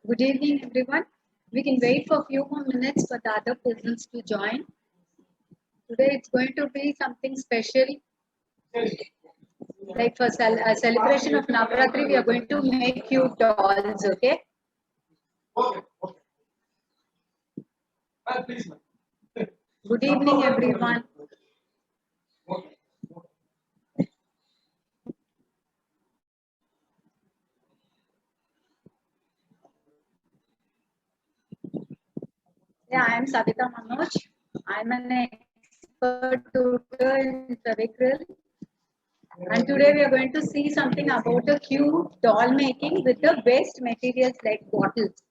Good evening, everyone. We can wait for a few more minutes for the other persons to join. Today it's going to be something special. Like for a celebration of Navratri, we are going to make cute dolls, okay? Good evening, everyone. Yeah, I am Savita Manoj. I'm an expert tutor in Ferricryl. And today we are going to see something about a cute doll making with the waste materials like bottles.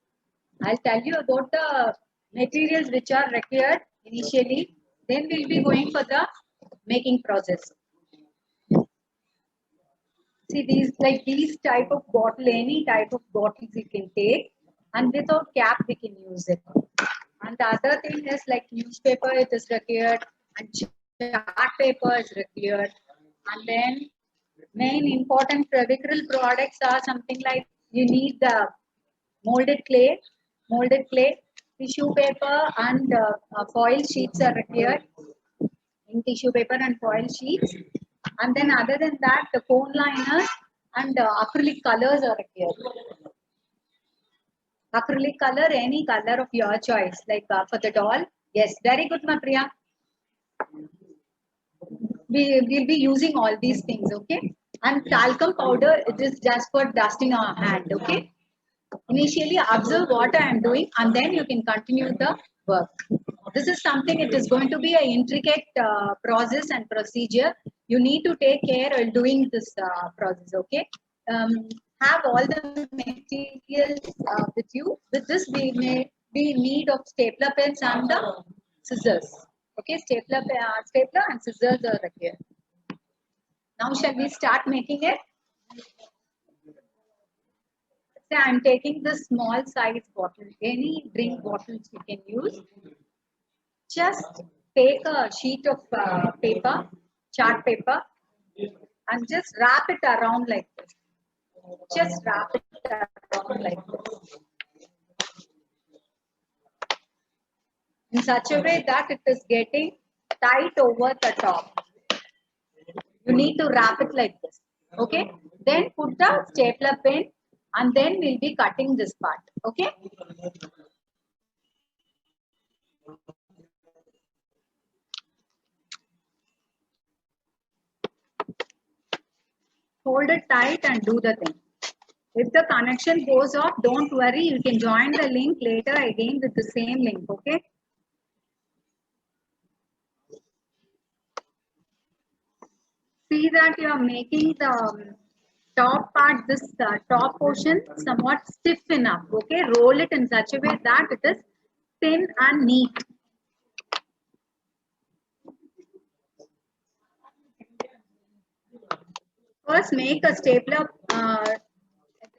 I'll tell you about the materials which are required initially. Then we'll be going for the making process. See these type of bottle, any type of bottles you can take, and without cap we can use it. And the other thing is like newspaper it is required, and chart paper is required, and then main important Ferricryl products are something like you need the molded clay, tissue paper, and foil sheets are required in tissue paper and foil sheets. And then other than that, the cone liners and acrylic colors are required. Acrylic color, any color of your choice, like for the doll. Yes, very good, Mapriya. We will be using all these things, okay? And talcum powder, it is just for dusting our hand, okay? Initially observe what I am doing and then you can continue the work. This is something, it is going to be an intricate process and procedure. You need to take care while doing this process, okay? Have all the materials with you. With this, we may be in need of stapler pens and the scissors. Okay, stapler and scissors are required. Now, shall we start making it? Say I'm taking the small size bottle, any drink bottles you can use. Just take a sheet of paper, chart paper, and just wrap it around like this. Just wrap it around like this. In such a way that it is getting tight over the top. You need to wrap it like this. Okay? Then put the stapler pen and then we'll be cutting this part. Okay? Hold it tight and do the thing. If the connection goes off, don't worry. You can join the link later again with the same link. Okay? See that you are making the top part, this top portion somewhat stiff enough. Okay? Roll it in such a way that it is thin and neat. First, make a stapler at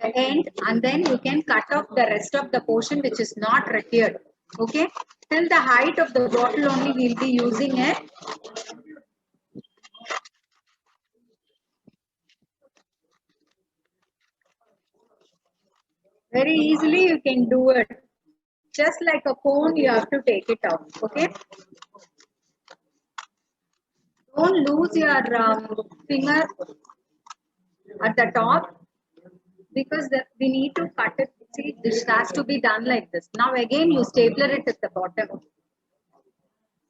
the end and then you can cut off the rest of the portion which is not required. Okay? Till the height of the bottle only we will be using it. Very easily you can do it. Just like a cone, you have to take it out. Okay? Don't lose your finger at the top because we need to cut it. See, this has to be done like this. Now again, you stapler it at the bottom.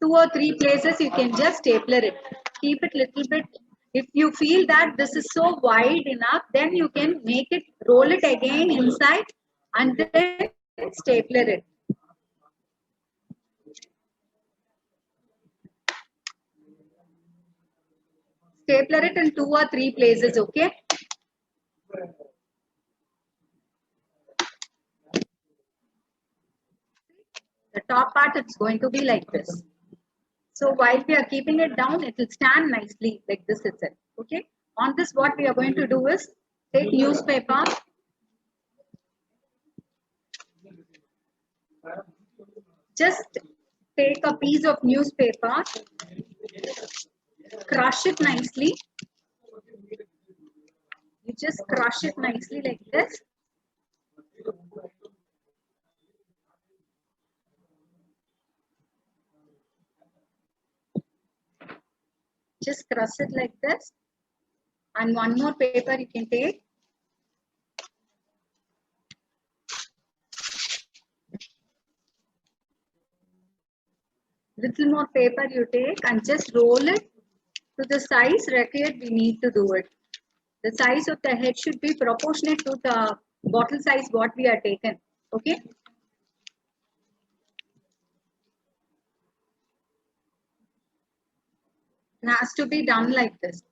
2 or 3 places you can just stapler it. Keep it little bit. If you feel that this is so wide enough, then you can make it, roll it again inside and then stapler it. Stapler it in 2 or 3 places, okay? The top part it's going to be like this. So while we are keeping it down, it will stand nicely like this itself. Okay. On this, what we are going to do is take newspaper. Just take a piece of newspaper, crush it nicely. You just crush it nicely like this. Just cross it like this. And one more paper you can take. Little more paper you take and just roll it to the size required we need to do it. The size of the head should be proportionate to the bottle size what we are taken. Okay. It has to be done like this.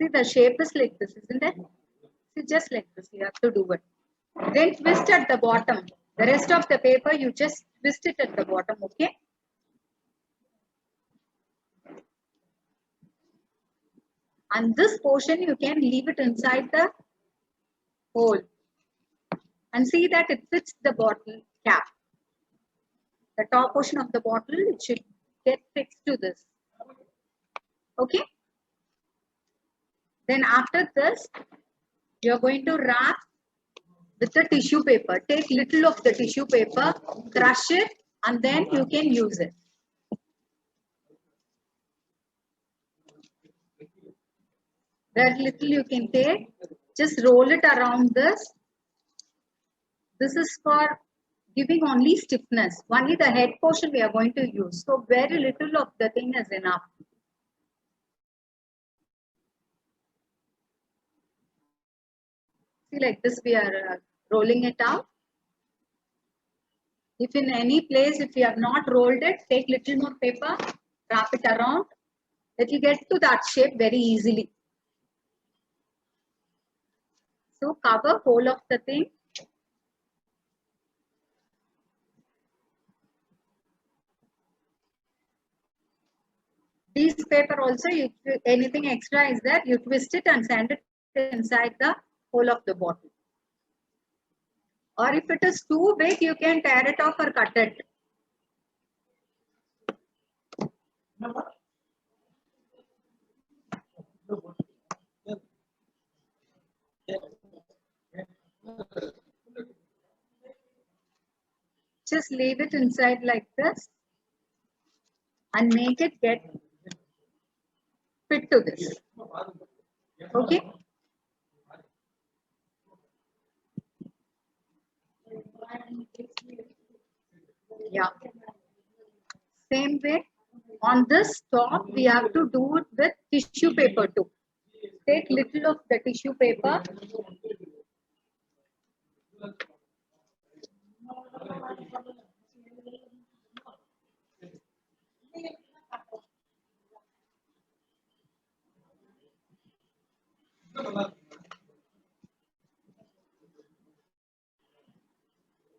See, the shape is like this, isn't it? See, just like this, you have to do it. Then twist at the bottom. The rest of the paper, you just twist it at the bottom, okay? And this portion, you can leave it inside the hole. And see that it fits the bottle cap. The top portion of the bottle, it should get fixed to this. Okay? Then after this, you're going to wrap with the tissue paper. Take little of the tissue paper, crush it, and then you can use it. That little you can take, just roll it around this. This is for giving only stiffness. Only the head portion we are going to use. So very little of the thing is enough. See, like this we are rolling it out. If in any place, if you have not rolled it, take little more paper, wrap it around. It will get to that shape very easily. So cover whole of the thing. This paper also, anything extra is there, you twist it and send it inside the hole of the bottle. Or if it is too big, you can tear it off or cut it. Just leave it inside like this and make it get fit to this. Okay. Yeah. Same way. On this top, we have to do it with tissue paper too. Take little of the tissue paper.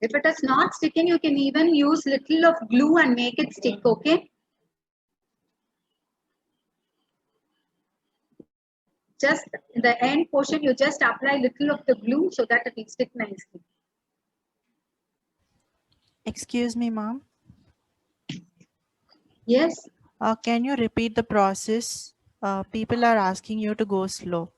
If it is not sticking, you can even use little of glue and make it stick, okay? Just in the end portion, you just apply little of the glue so that it will stick nicely. Excuse me, ma'am. Yes. Can you repeat the process? People are asking you to go slow.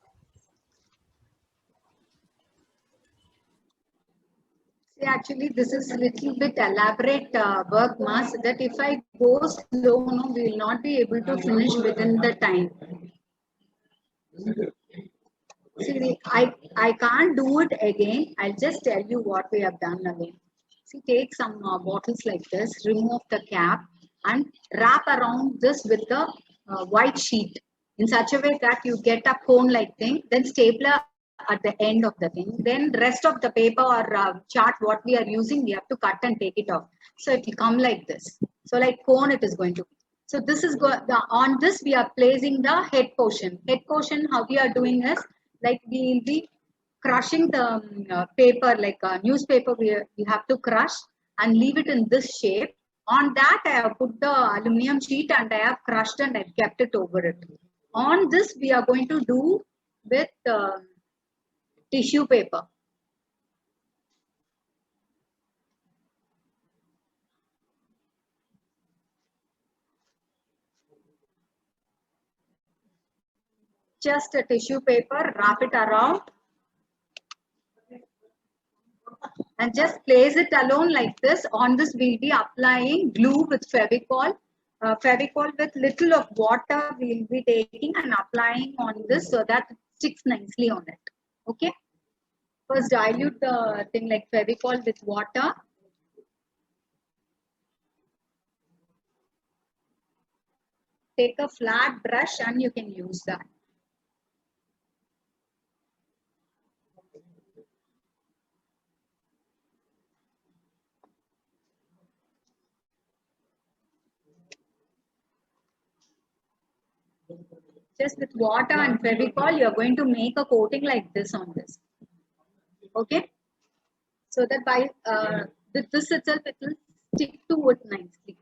See, actually, this is a little bit elaborate work, Mas, that if I go slow, no, we will not be able to finish within the time. See, I can't do it again. I'll just tell you what we have done again. See, take some bottles like this, remove the cap and wrap around this with the white sheet in such a way that you get a cone-like thing, then stapler at the end of the thing. Then rest of the paper or chart what we are using, we have to cut and take it off. So it will come like this. So like cone it is going to be. So this is on this we are placing the head portion. Head portion, how we are doing is like we will be crushing the paper like a newspaper we have to crush and leave it in this shape. On that I have put the aluminum sheet and I have crushed and I've kept it over it. On this we are going to do with tissue paper. Just a tissue paper, wrap it around and just place it alone like this. On this we'll be applying glue with Fevicol Fevicol with little of water we'll be taking and applying on this so that it sticks nicely on it. Okay. First dilute the thing like Fevicol with water. Take a flat brush and you can use that. Just with water and Fevicol, you're going to make a coating like this on this. Okay. So that by with this itself, it will stick to it nicely.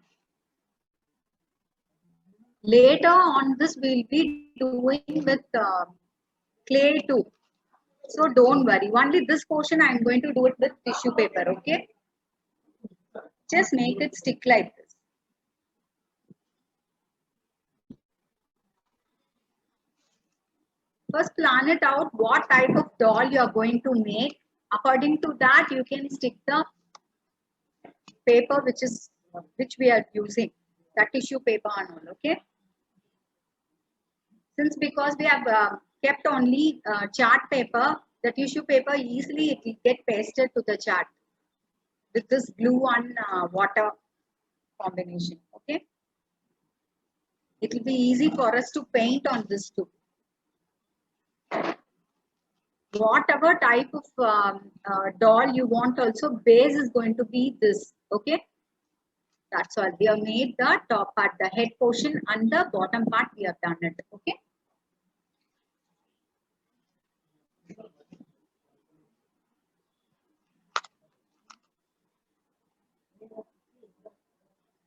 Later on this, we'll be doing with clay too. So don't worry. Only this portion I'm going to do it with tissue paper. Okay. Just make it stick like this. First plan it out what type of doll you are going to make. According to that, you can stick the paper which we are using, the tissue paper and all. Okay. Since because we have kept only chart paper, the tissue paper easily it will get pasted to the chart with this glue and water combination. Okay. It will be easy for us to paint on this too. Whatever type of doll you want also, base is going to be this. Okay. That's all. We have made the top part, the head portion, and the bottom part we have done it. Okay.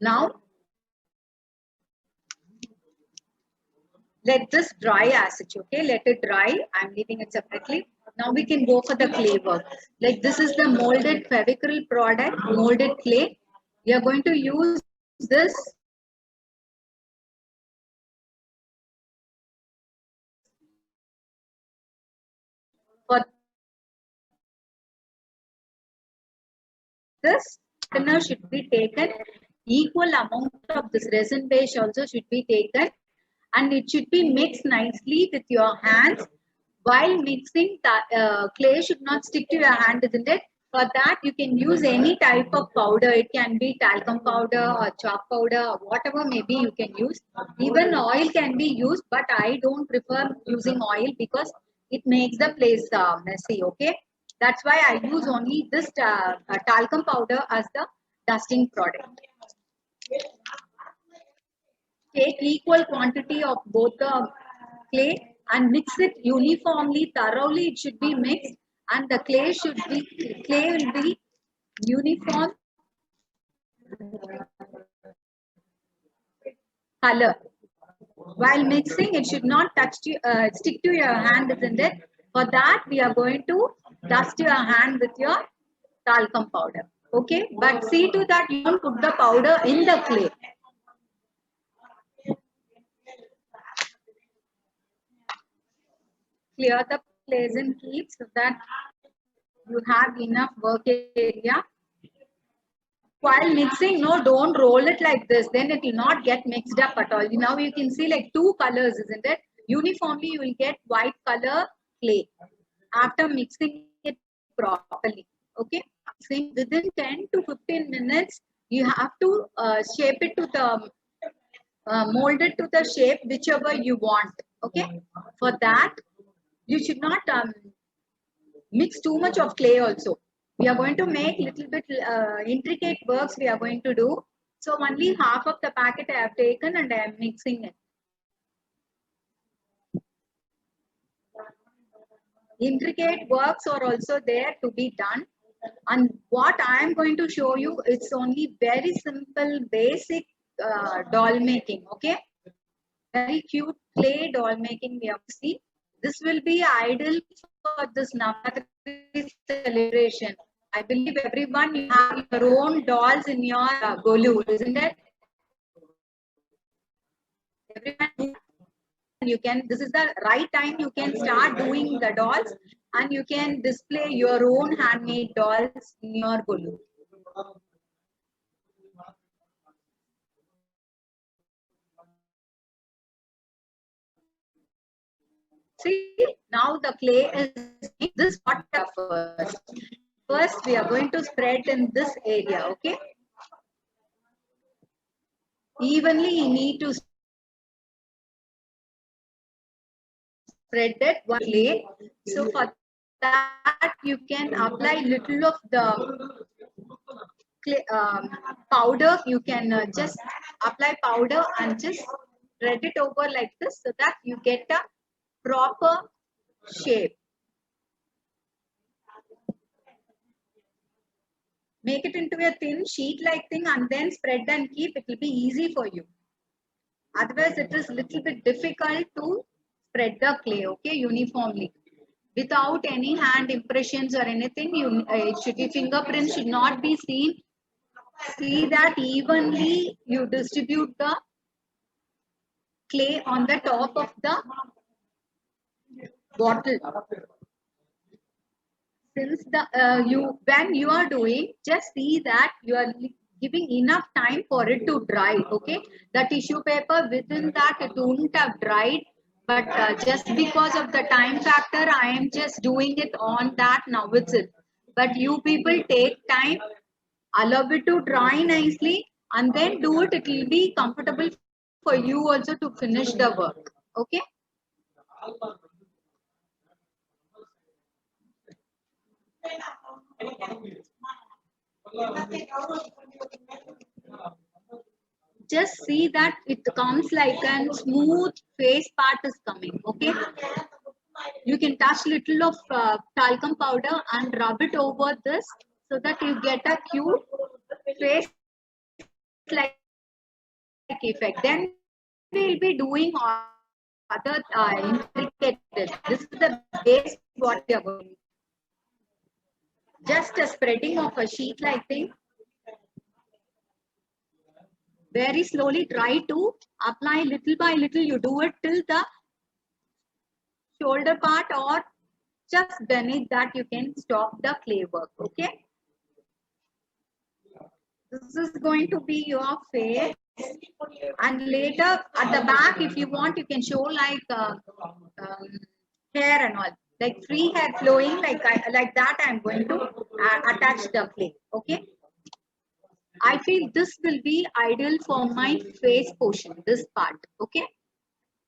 Now let this dry as such. Okay, let it dry. I'm leaving it separately. Now we can go for the clay work. Like this is the molded Fevicryl product, molded clay. We are going to use this for this. Thinner should be taken. Equal amount of this resin base also should be taken, and it should be mixed nicely with your hands. While mixing, the clay should not stick to your hand, isn't it? For that, you can use any type of powder. It can be talcum powder or chalk powder or whatever maybe you can use. Even oil can be used, but I don't prefer using oil because it makes the place messy. Okay, that's why I use only this talcum powder as the dusting product. Take equal quantity of both the clay and mix it uniformly, thoroughly. It should be mixed, and the clay will be uniform color. While mixing, it should not stick to your hand, isn't it? For that, we are going to dust your hand with your talcum powder. Okay, but see to that you don't put the powder in the clay. Clear the place and keep so that you have enough work area. While mixing, no, don't roll it like this. Then it will not get mixed up at all. Now you can see like two colors, isn't it? Uniformly, you will get white color clay after mixing it properly. Okay, mixing within 10 to 15 minutes, you have to shape it to the mold it to the shape whichever you want. Okay, for that you should not mix too much of clay also. We are going to make little bit intricate works we are going to do. So only half of the packet I have taken and I am mixing it. Intricate works are also there to be done. And what I am going to show you, it's only very simple, basic doll making. Okay. Very cute clay doll making we have to see. This will be ideal for this Navratri celebration. I believe everyone you have your own dolls in your golu, isn't it? Everyone you can. This is the right time you can start doing the dolls, and you can display your own handmade dolls in your golu. See, now the clay is this water first. First, we are going to spread in this area, okay? Evenly, you need to spread that one clay. So for that, you can apply little of the clay, powder. You can just apply powder and just spread it over like this so that you get a proper shape. Make it into a thin sheet like thing and then spread and keep. It will be easy for you. Otherwise, it is little bit difficult to spread the clay, okay, uniformly. Without any hand impressions or anything, your fingerprints should not be seen. See that evenly you distribute the clay on the top of the bottle. Since when you are doing, just see that you are giving enough time for it to dry. Okay, the tissue paper within that it wouldn't have dried, but just because of the time factor, I am just doing it on that now itself. But you people take time, allow it to dry nicely, and then do it. It will be comfortable for you also to finish the work. Okay. Just see that it comes like a smooth face part is coming. Okay, you can touch little of talcum powder and rub it over this so that you get a cute face like effect. Then we'll be doing other intricate. This is the base what we are going. Just a spreading of a sheet like thing. Very slowly try to apply little by little. You do it till the shoulder part or just beneath that you can stop the clay work. Okay. This is going to be your face. And later at the back, if you want, you can show like hair and all. Like free hair flowing like that. I'm going to attach the clay. Okay. I feel this will be ideal for my face portion, this part, okay?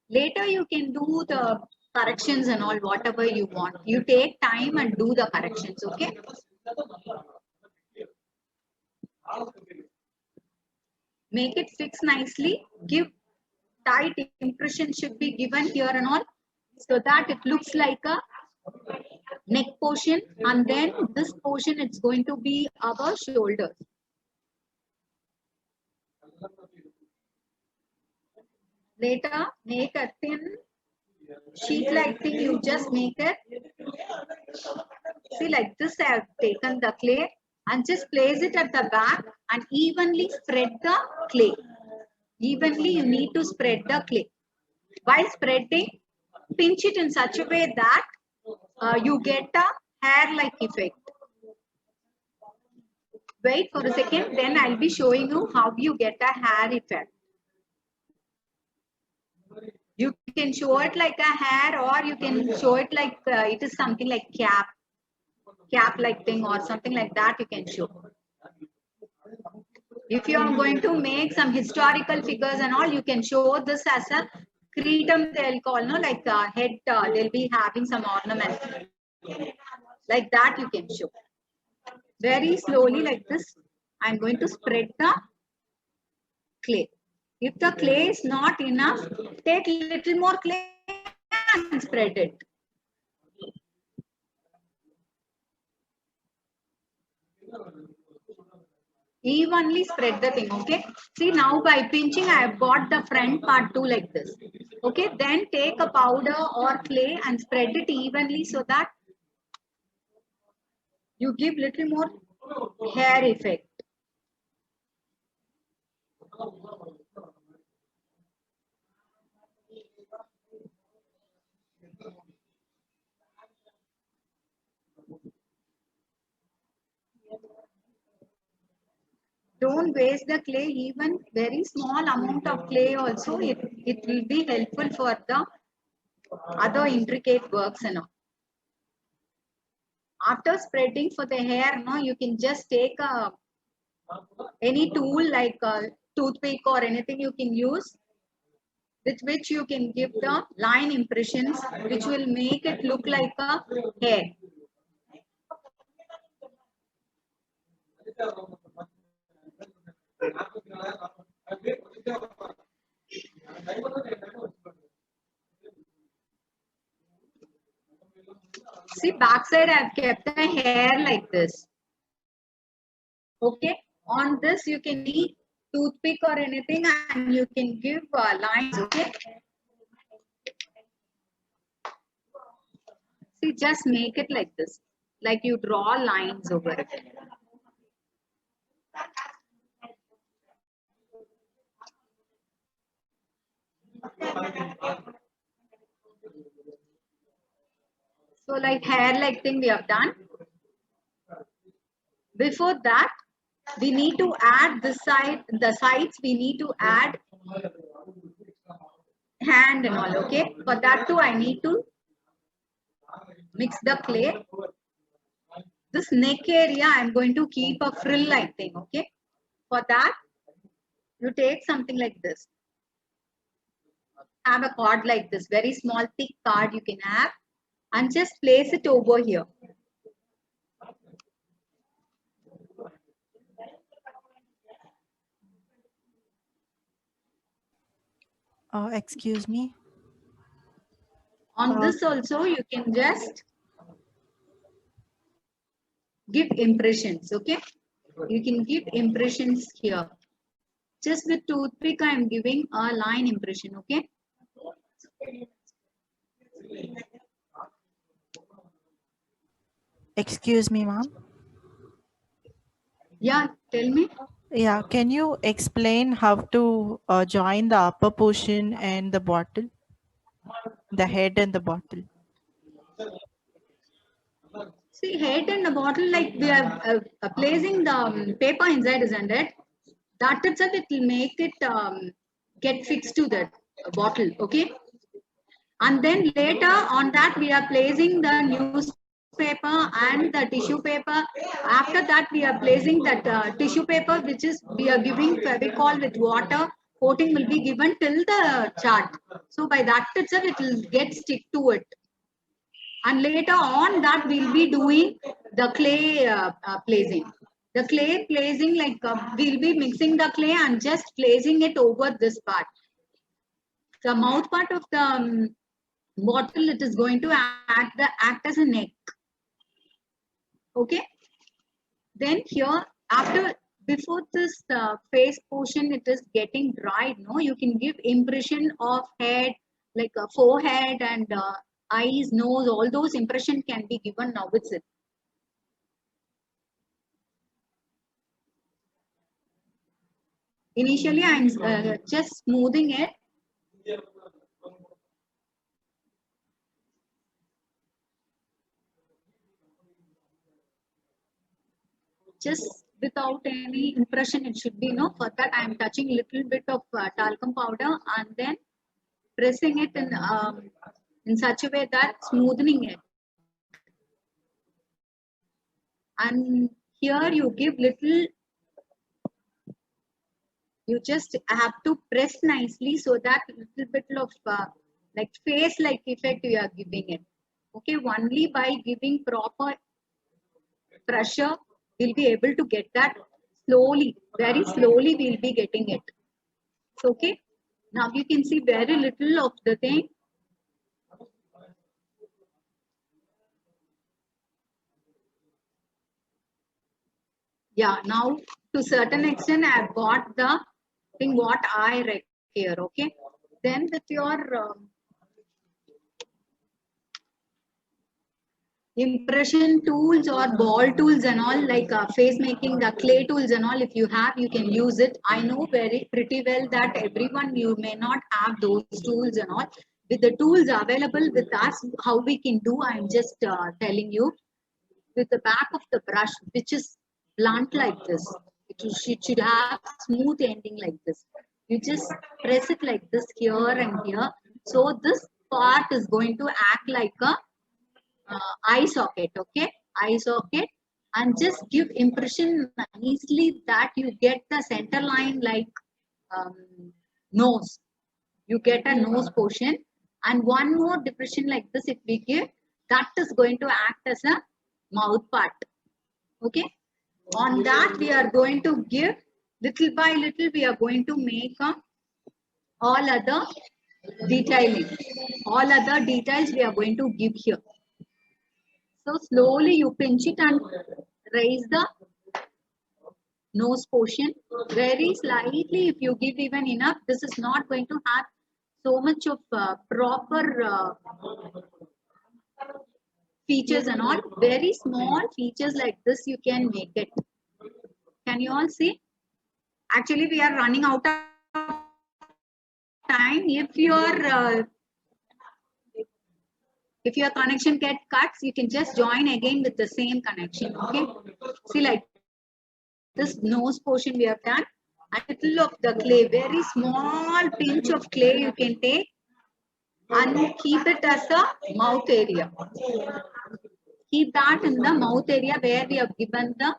Later you can do the corrections and all, whatever you want. You take time and do the corrections, okay? Make it fix nicely, give tight impression should be given here and all, so that it looks like a neck portion, and then this portion it's going to be our shoulders. Later, make a thin sheet like thing, you just make it. See, like this, I have taken the clay and just place it at the back and evenly spread the clay. Evenly, you need to spread the clay. While spreading, pinch it in such a way that you get a hair-like effect. Wait for a second, then I'll be showing you how you get a hair effect. You can show it like a hair, or you can show it like it is something like cap like thing or something like that you can show. If you are going to make some historical figures and all, you can show this as a cretum, they'll call, no, like a head, they'll be having some ornament. Like that you can show. Very slowly like this, I'm going to spread the clay. If the clay is not enough, take little more clay and spread it. Evenly spread the thing, okay? See, now by pinching, I have got the front part too like this. Okay, then take a powder or clay and spread it evenly so that you give little more hair effect. Don't waste the clay, even very small amount of clay also, it will be helpful for the other intricate works and all. After spreading for the hair, no, you can just take any tool like a toothpick or anything you can use, with which you can give the line impressions, which will make it look like a hair. See, backside I've kept the hair like this. Okay, on this you can use toothpick or anything and you can give lines. Okay, see, just make it like this, like you draw lines over it. So like hair like thing we have done. Before that, we need to add the sides we need to add hand and all. Okay, for that too I need to mix the clay. This neck area I'm going to keep a frill like thing. Okay, for that you take something like this. Have a card like this, very small thick card you can have, and just place it over here. Excuse me. On this also you can just give impressions. Okay, you can give impressions here. Just with toothpick I am giving a line impression. Okay, Excuse me, ma'am. yeah, tell me. Yeah, can you explain how to join the upper portion and the bottle, the head and the bottle? See, head and the bottle, like we are placing the paper inside, isn't it? That itself it will make it get fixed to that bottle. Okay, and then later on that we are placing the newspaper and the tissue paper. After that we are placing that tissue paper, which is we are giving Fevicol with water. Coating will be given till the chart. So by that itself it will get stick to it. And later on that we'll be doing the clay placing. The clay placing, like we'll be mixing the clay and just placing it over this part. The mouth part of the bottle, it is going to act as a neck. Okay, then here after, before this face portion it is getting dried, no, you can give impression of head, like a forehead and eyes, nose, all those impression can be given now itself. Initially I'm just smoothing it. Just without any impression it should be, no, for that I am touching little bit of talcum powder and then pressing it in such a way that smoothing it. And here you give little, you just have to press nicely so that little bit of like face like effect you are giving it. Okay, only by giving proper pressure we'll be able to get that. Slowly, very slowly we'll be getting it. Okay, now you can see very little of the thing. Yeah, now to certain extent I have got the thing what I read here. Okay, then with your impression tools or ball tools and all, like face making, the clay tools and all, if you have, you can use it. I know very pretty well that everyone, you may not have those tools and all. With the tools available with us, how we can do, I'm just telling you. With the back of the brush, which is blunt like this, it should have smooth ending like this. You just press it like this here and here. So this part is going to act like a eye socket, okay? Eye socket, and just give impression nicely that you get the center line like um, nose. You get a nose portion, and one more depression like this if we give, that is going to act as a mouth part, okay? On that we are going to give little by little, we are going to make all other detailing. All other details we are going to give here. So slowly you pinch it and raise the nose portion. Very slightly, if you give even enough, this is not going to have so much of proper features and all. Very small features like this you can make it. Can you all see? Actually, we are running out of time. If your connection get cuts, you can just join again with the same connection. Okay. See, like this nose portion we have done, a little of the clay, very small pinch of clay you can take and keep it as a mouth area. Keep that in the mouth area where we have given the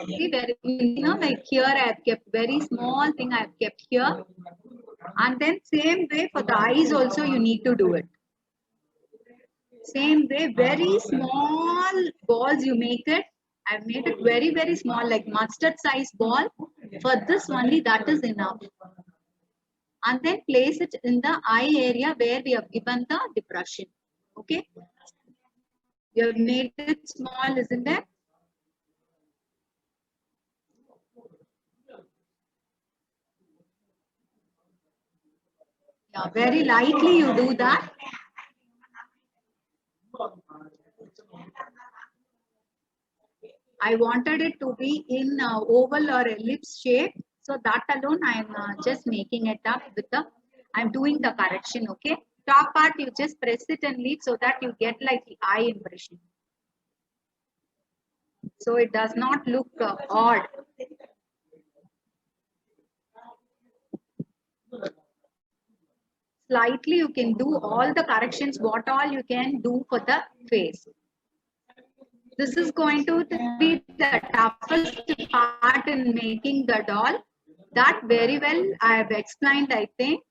see, very, like here I have kept very small thing I have kept here, and then same way for the eyes also you need to do it. Same way, very small balls you make it. I've made it very small, like mustard size ball. For this only, that is enough. And then place it in the eye area where we have given the depression. Okay. You have made it small, isn't it? Yeah, very lightly you do that. I wanted it to be in oval or ellipse shape. So that alone I am just making it up with the, I am doing the correction, okay. Top part you just press it and leave so that you get like the eye impression. So it does not look odd. Slightly you can do all the corrections, what all you can do for the face. This is going to be the toughest part in making the doll. That very well I have explained, I think.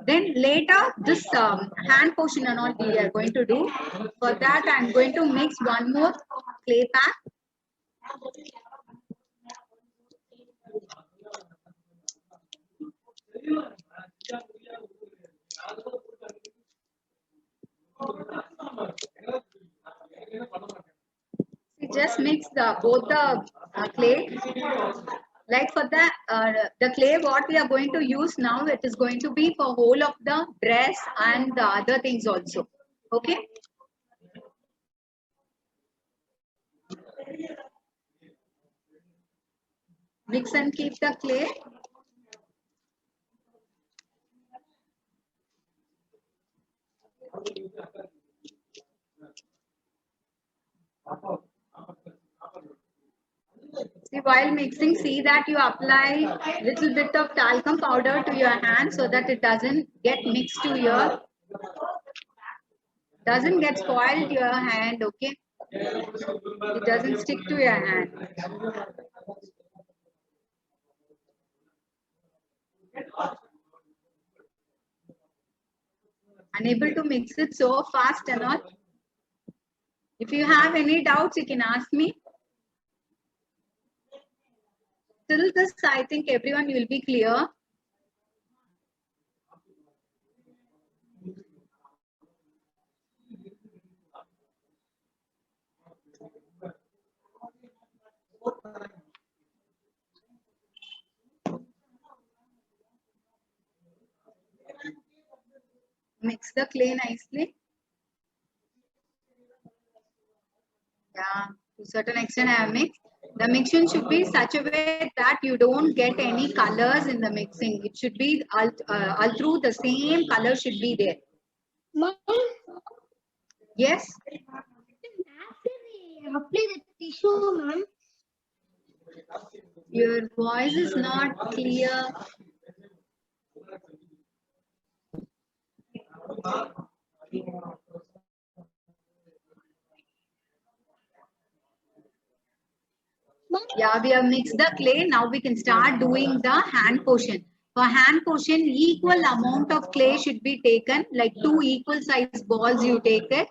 Then later this hand portion and all we are going to do. For that I am going to mix one more clay pack. We just mix both the clay. Like for the clay, what we are going to use now, it is going to be for whole of the dress and the other things also. Okay. Mix and keep the clay. See, while mixing, see that you apply little bit of talcum powder to your hand so that it doesn't get mixed to your, doesn't get spoiled your hand, okay? It doesn't stick to your hand. Unable to mix it so fast and all. If you have any doubts, you can ask me. Till this, I think everyone will be clear. Mix the clay nicely. Yeah, to a certain extent I have mixed. The mixing should be such a way that you don't get any colors in the mixing. It should be all through the same color should be there. Mom, Yes. after we apply the tissue, ma'am. Your voice is not clear. Mom, Yeah, we have mixed the clay. Now we can start doing the hand portion. For hand portion, equal amount of clay should be taken, like 2 equal size balls you take it.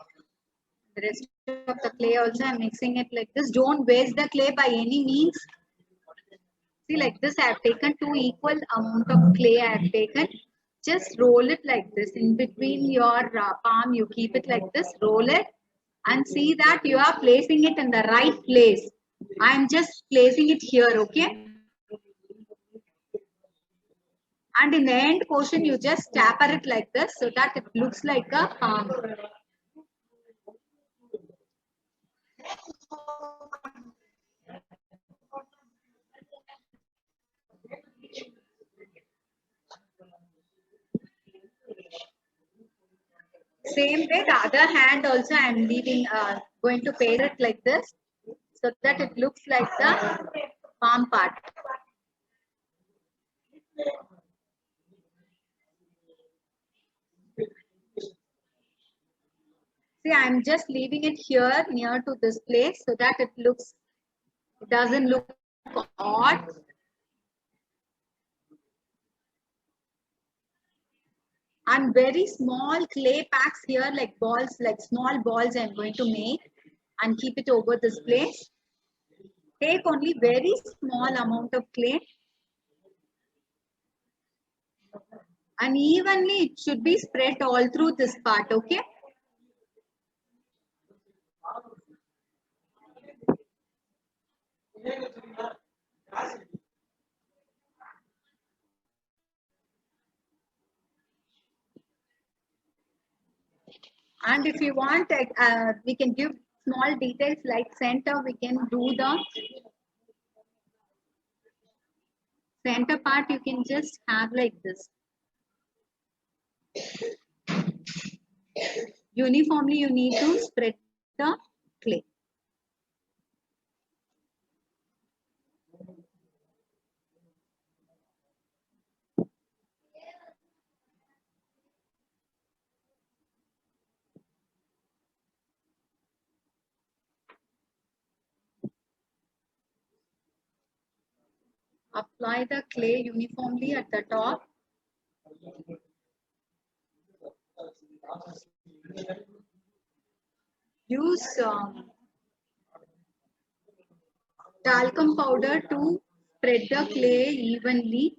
The rest of the clay also I'm mixing it like this. Don't waste the clay by any means. See, like this I have taken 2 equal amount of clay I have taken. Just roll it like this. In between your palm, you keep it like this, roll it and see that you are placing it in the right place. I am just placing it here, okay? And in the end portion, you just taper it like this so that it looks like a palm. Same way, the other hand also I am leaving, going to pair it like this so that it looks like the palm part. See, I'm just leaving it here near to this place so that it doesn't look odd. And very small clay packs here, like balls, like small balls I'm going to make and keep it over this place. Take only very small amount of clay and evenly it should be spread all through this part, okay? And if you want, we can give small details like center, we can do the center part, you can just have like this. Uniformly, you need to spread the clay. Apply the clay uniformly at the top. Use talcum powder to spread the clay evenly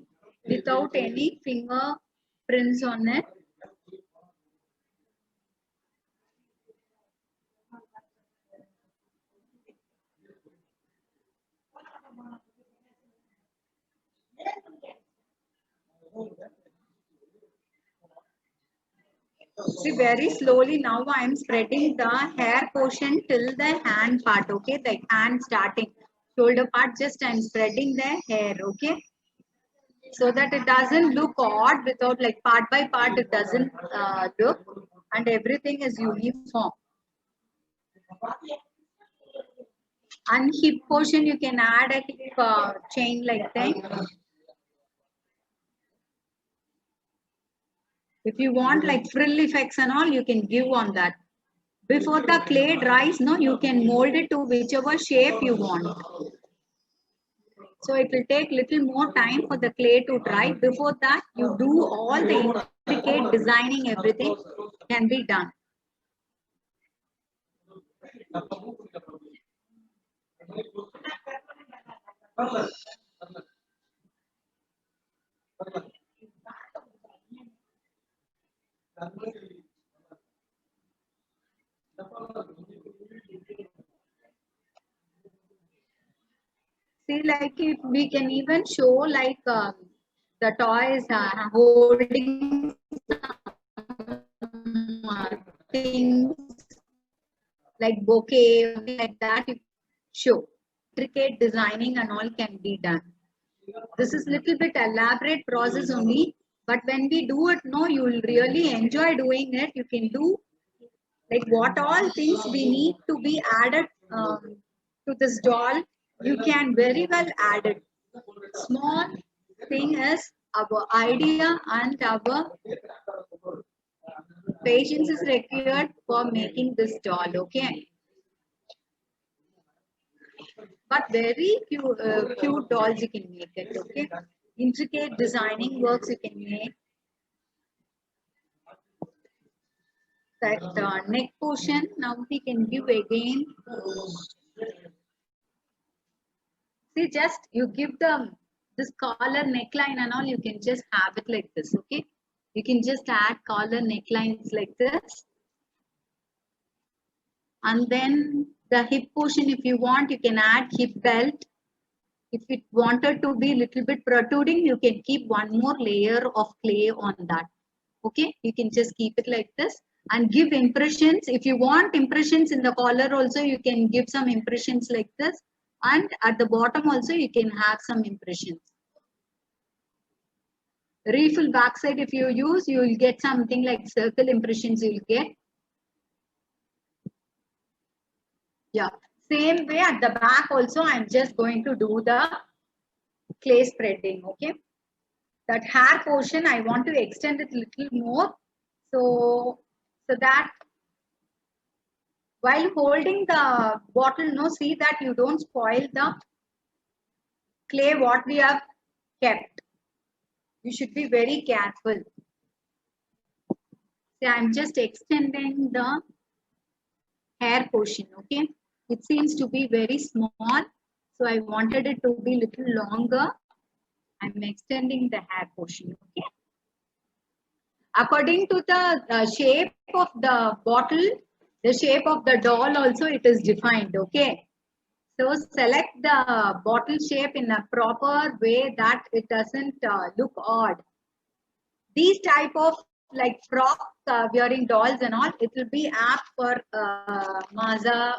without any fingerprints on it. See, very slowly now I am spreading the hair portion till the hand part, okay? The hand starting, shoulder part, just I am spreading the hair, okay? So that it doesn't look odd without like part by part, it doesn't look and everything is uniform. And hip portion, you can add a hip chain like thing. If you want like frill effects and all, you can give on that. Before the clay dries, no, you can mold it to whichever shape you want. So it will take little more time for the clay to dry. Before that, you do all the intricate designing, everything can be done. See, like if we can even show like the toys holding some, things like bouquet, like that, you show. Intricate designing and all can be done. This is little bit elaborate process only, but when we do it, no, you will really enjoy doing it. You can do like what all things we need to be added to this doll, you can very well add it. Small thing is our idea and our Patience is required for making this doll, okay? But very cute dolls you can make it, okay? Intricate designing works you can make. That neck portion, now we can give again. See, just you give them this collar neckline and all, you can just have it like this, okay? You can just add collar necklines like this. And then the hip portion, if you want, you can add hip belt. If it wanted to be little bit protruding, you can keep one more layer of clay on that. Okay, you can just keep it like this and give impressions. If you want impressions in the collar also, you can give some impressions like this. And at the bottom also, you can have some impressions. Refill backside, if you use, you will get something like circle impressions you will get. Yeah, same way at the back also, I'm just going to do the clay spreading, okay? That hair portion, I want to extend it a little more. So that while holding the bottle, no, see that you don't spoil the clay what we have kept. You should be very careful. See, I'm just extending the hair portion, okay? It seems to be very small, so I wanted it to be little longer. I'm extending the hair portion, okay? According to the shape of the bottle, the shape of the doll also it is defined, okay? So select the bottle shape in a proper way that it doesn't look odd. These type of like frock wearing dolls and all, it will be apt for Maaza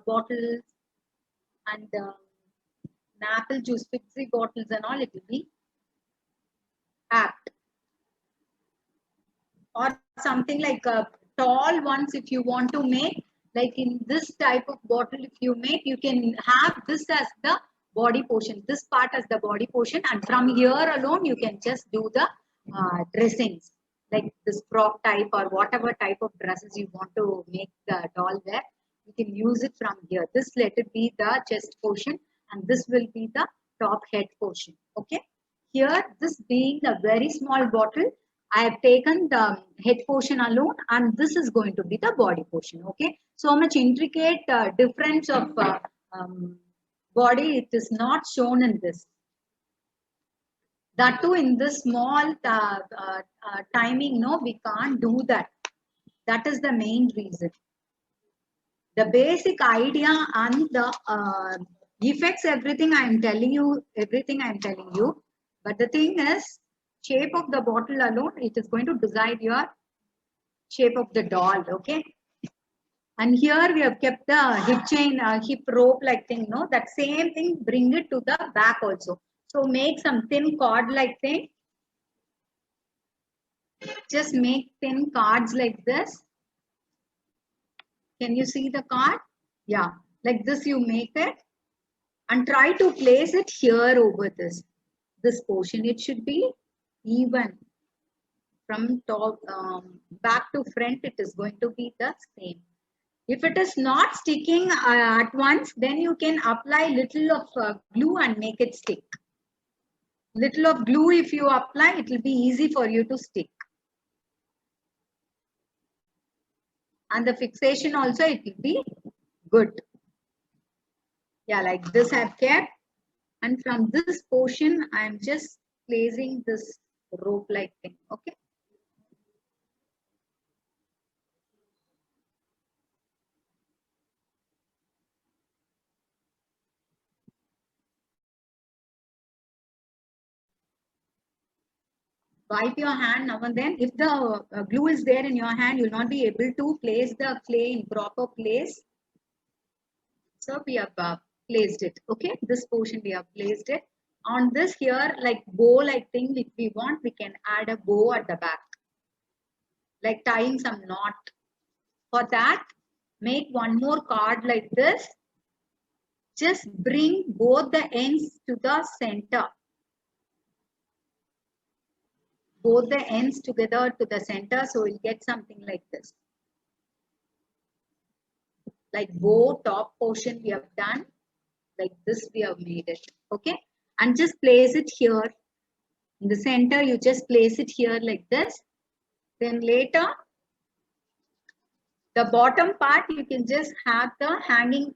bottles and apple juice Pepsi bottles and all, it will be apt. Or something like tall ones if you want to make, like in this type of bottle if you make, you can have this as the body portion, this part as the body portion, and from here alone you can just do the dressings like this frock type or whatever type of dresses you want to make the doll wear. You can use it from here. This let it be the chest portion and this will be the top head portion, okay? Here, this being a very small bottle, I have taken the head portion alone and this is going to be the body portion, okay? So much intricate difference of body, it is not shown in this. That too in this small timing, no, we can't do that. That is the main reason. The basic idea and the effects, everything I am telling you, but the thing is, shape of the bottle alone, it is going to decide your shape of the doll, okay? And here we have kept the hip chain, hip rope like thing, no? That same thing, bring it to the back also. So make some thin cord like thing. Just make thin cards like this. Can you see the card? Yeah, like this you make it. And try to place it here over this portion. It should be even from top back to front. It is going to be the same. If it is not sticking at once, then you can apply little of glue and make it stick. Little of glue if you apply, it will be easy for you to stick. And the fixation also, it will be good. Yeah, like this I've kept. And from this portion, I'm just placing this rope like thing, okay? Wipe your hand now and then. If the glue is there in your hand, you'll not be able to place the clay in proper place. So we have placed it, okay? This portion we have placed it. On this here, like bow like thing, if we want, we can add a bow at the back. Like tying some knot. For that, make one more card like this. Just bring both the ends to the center. both the ends together to the center, so we'll get something like this. Like bow top portion we have done, like this we have made it, okay? And just place it here in the center. You just place it here like this. Then later, the bottom part, you can just have the hanging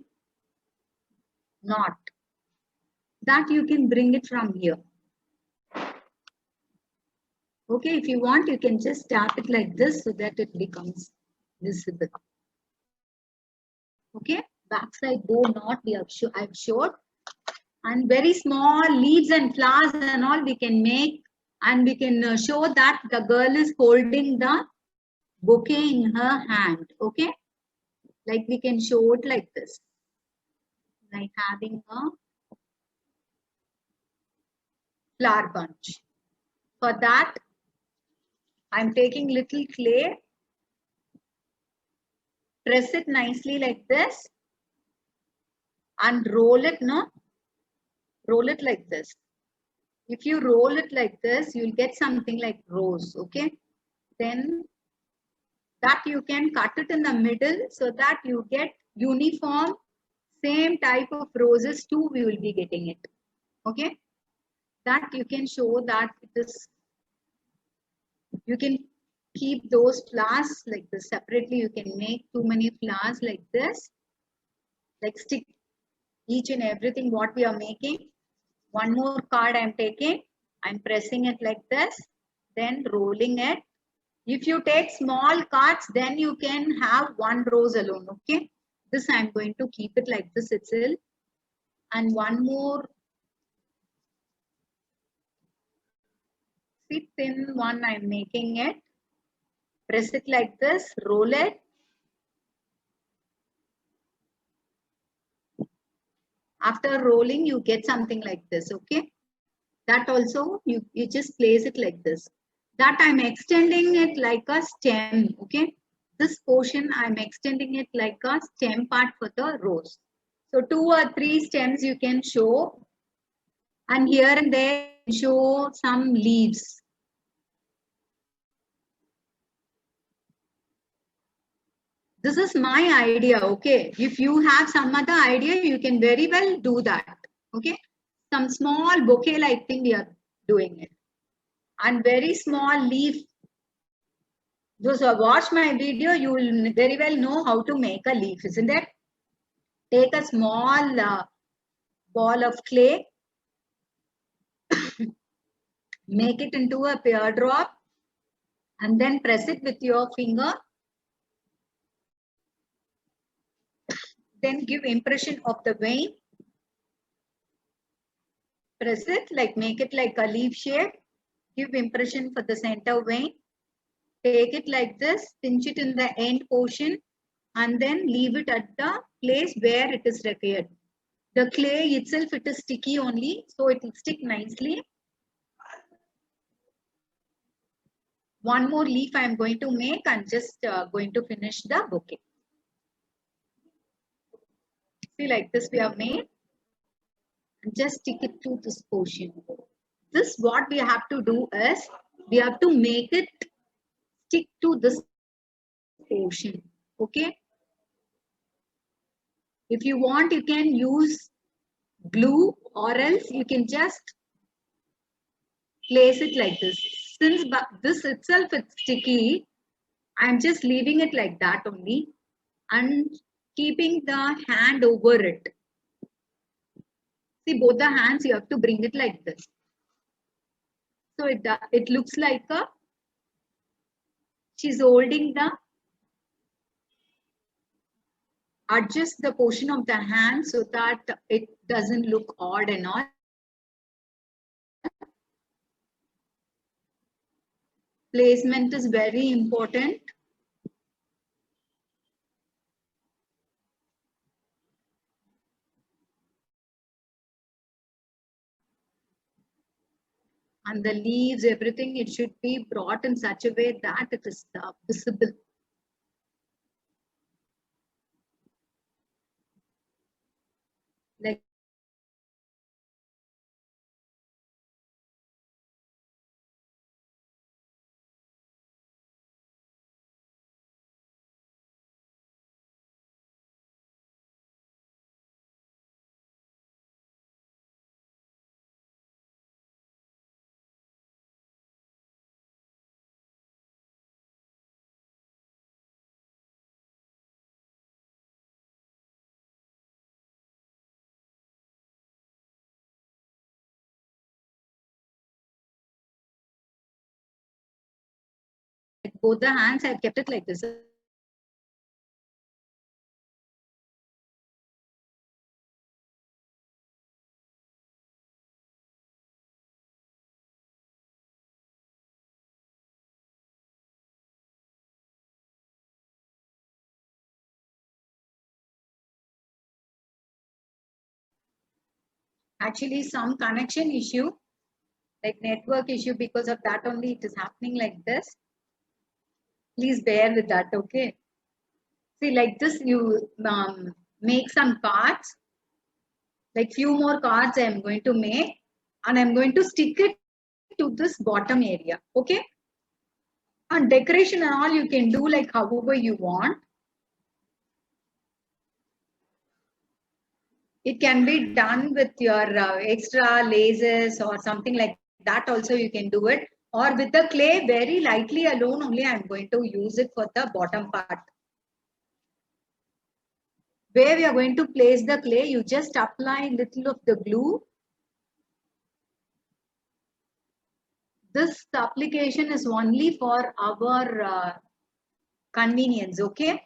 knot. That you can bring it from here. Okay, if you want, you can just tap it like this so that it becomes visible. Okay, backside bow knot I've showed. And very small leaves and flowers and all we can make, and we can show that the girl is holding the bouquet in her hand. Okay, like we can show it like this, like having a flower bunch. For that, I'm taking little clay, press it nicely like this, and roll it, no? Roll it like this. If you roll it like this, you'll get something like rose, okay? Then that you can cut it in the middle so that you get uniform, same type of roses too, we will be getting it, okay? That you can show that it is, you can keep those flowers like this separately. You can make too many flowers like this, like stick each and everything what we are making. One more card I'm taking, I'm pressing it like this, then rolling it. If you take small cards, then you can have one rose alone, okay? This I'm going to keep it like this itself. And one more, see, thin one I'm making it. Press it like this, roll it. After rolling, you get something like this, okay? That also, you just place it like this. That I'm extending it like a stem, okay? This portion, I'm extending it like a stem part for the rose. So 2 or 3 stems you can show. And here and there, show some leaves. This is my idea, okay? If you have some other idea, you can very well do that, okay? Some small bouquet-like thing we are doing it. And very small leaf. Those who have watched my video, you will very well know how to make a leaf, isn't it? Take a small ball of clay, make it into a pear drop, and then press it with your finger. Then give impression of the vein. Press it, like make it like a leaf shape. Give impression for the center vein. Take it like this, pinch it in the end portion, and then leave it at the place where it is required. The clay itself, it is sticky only, so it will stick nicely. One more leaf I am going to make and just going to finish the bouquet. See, like this we have made. And just stick it to this portion. This what we have to do is, we have to make it stick to this portion. Okay. If you want, you can use glue, or else you can just place it like this. Since this itself is sticky, I'm just leaving it like that only and keeping the hand over it. See, both the hands you have to bring it like this. So it looks like she's holding the, adjust the portion of the hand so that it doesn't look odd and all. Placement is very important. And the leaves, everything, it should be brought in such a way that it is visible. Like both the hands, I've kept it like this. Actually, some connection issue, like network issue, because of that only it is happening like this. Please bear with that, okay? See, like this, you make some cards, like few more cards I am going to make, and I'm going to stick it to this bottom area, okay? And decoration and all you can do like however you want. It can be done with your extra lasers or something like that also you can do it. Or with the clay, very lightly alone only I'm going to use it for the bottom part. Where we are going to place the clay, you just apply little of the glue. This application is only for our convenience, okay?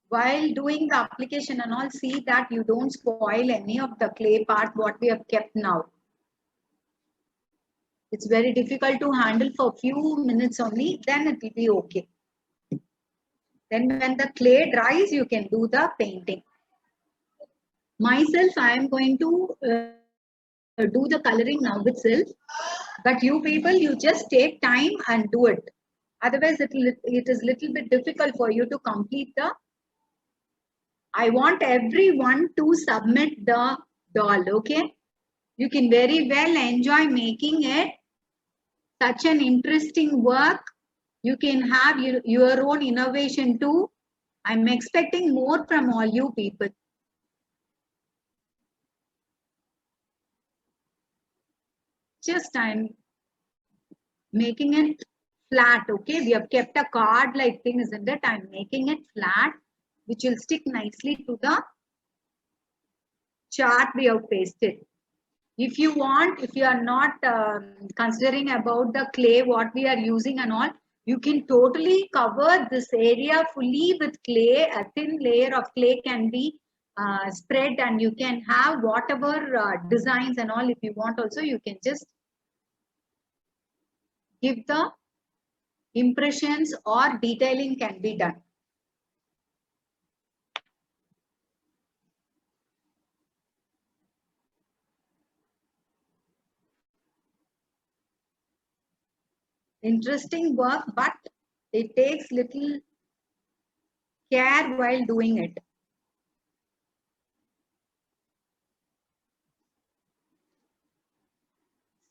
While doing the application and all, see that you don't spoil any of the clay part what we have kept now. It's very difficult to handle for few minutes only, then it will be okay. Then when the clay dries, you can do the painting. Myself, I am going to do the coloring now itself. But you people, you just take time and do it. Otherwise, it is little bit difficult for you to complete the. I want everyone to submit the doll, okay? You can very well enjoy making it. Such an interesting work. You can have your own innovation too. I'm expecting more from all you people. Just I'm making it flat, okay? We have kept a card like thing, isn't it? I'm making it flat, which will stick nicely to the chart we have pasted. If you want, if you are not considering about the clay, what we are using and all, you can totally cover this area fully with clay. A thin layer of clay can be spread and you can have whatever designs and all. If you want also, you can just give the impressions or detailing can be done. Interesting work, but it takes little care while doing it.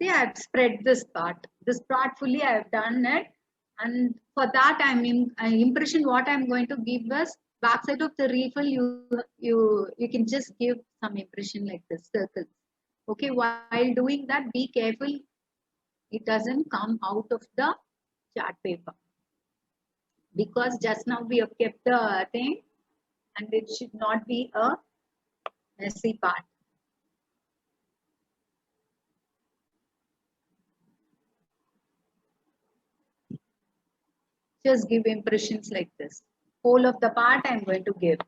See, I've spread this part. This part fully I've done it. And for that, impression what I'm going to give was backside of the refill, you can just give some impression like this, circles. Okay, while doing that, be careful. It doesn't come out of the chart paper. Because just now we have kept the thing and it should not be a messy part. Just give impressions like this. Whole of the part I'm going to give.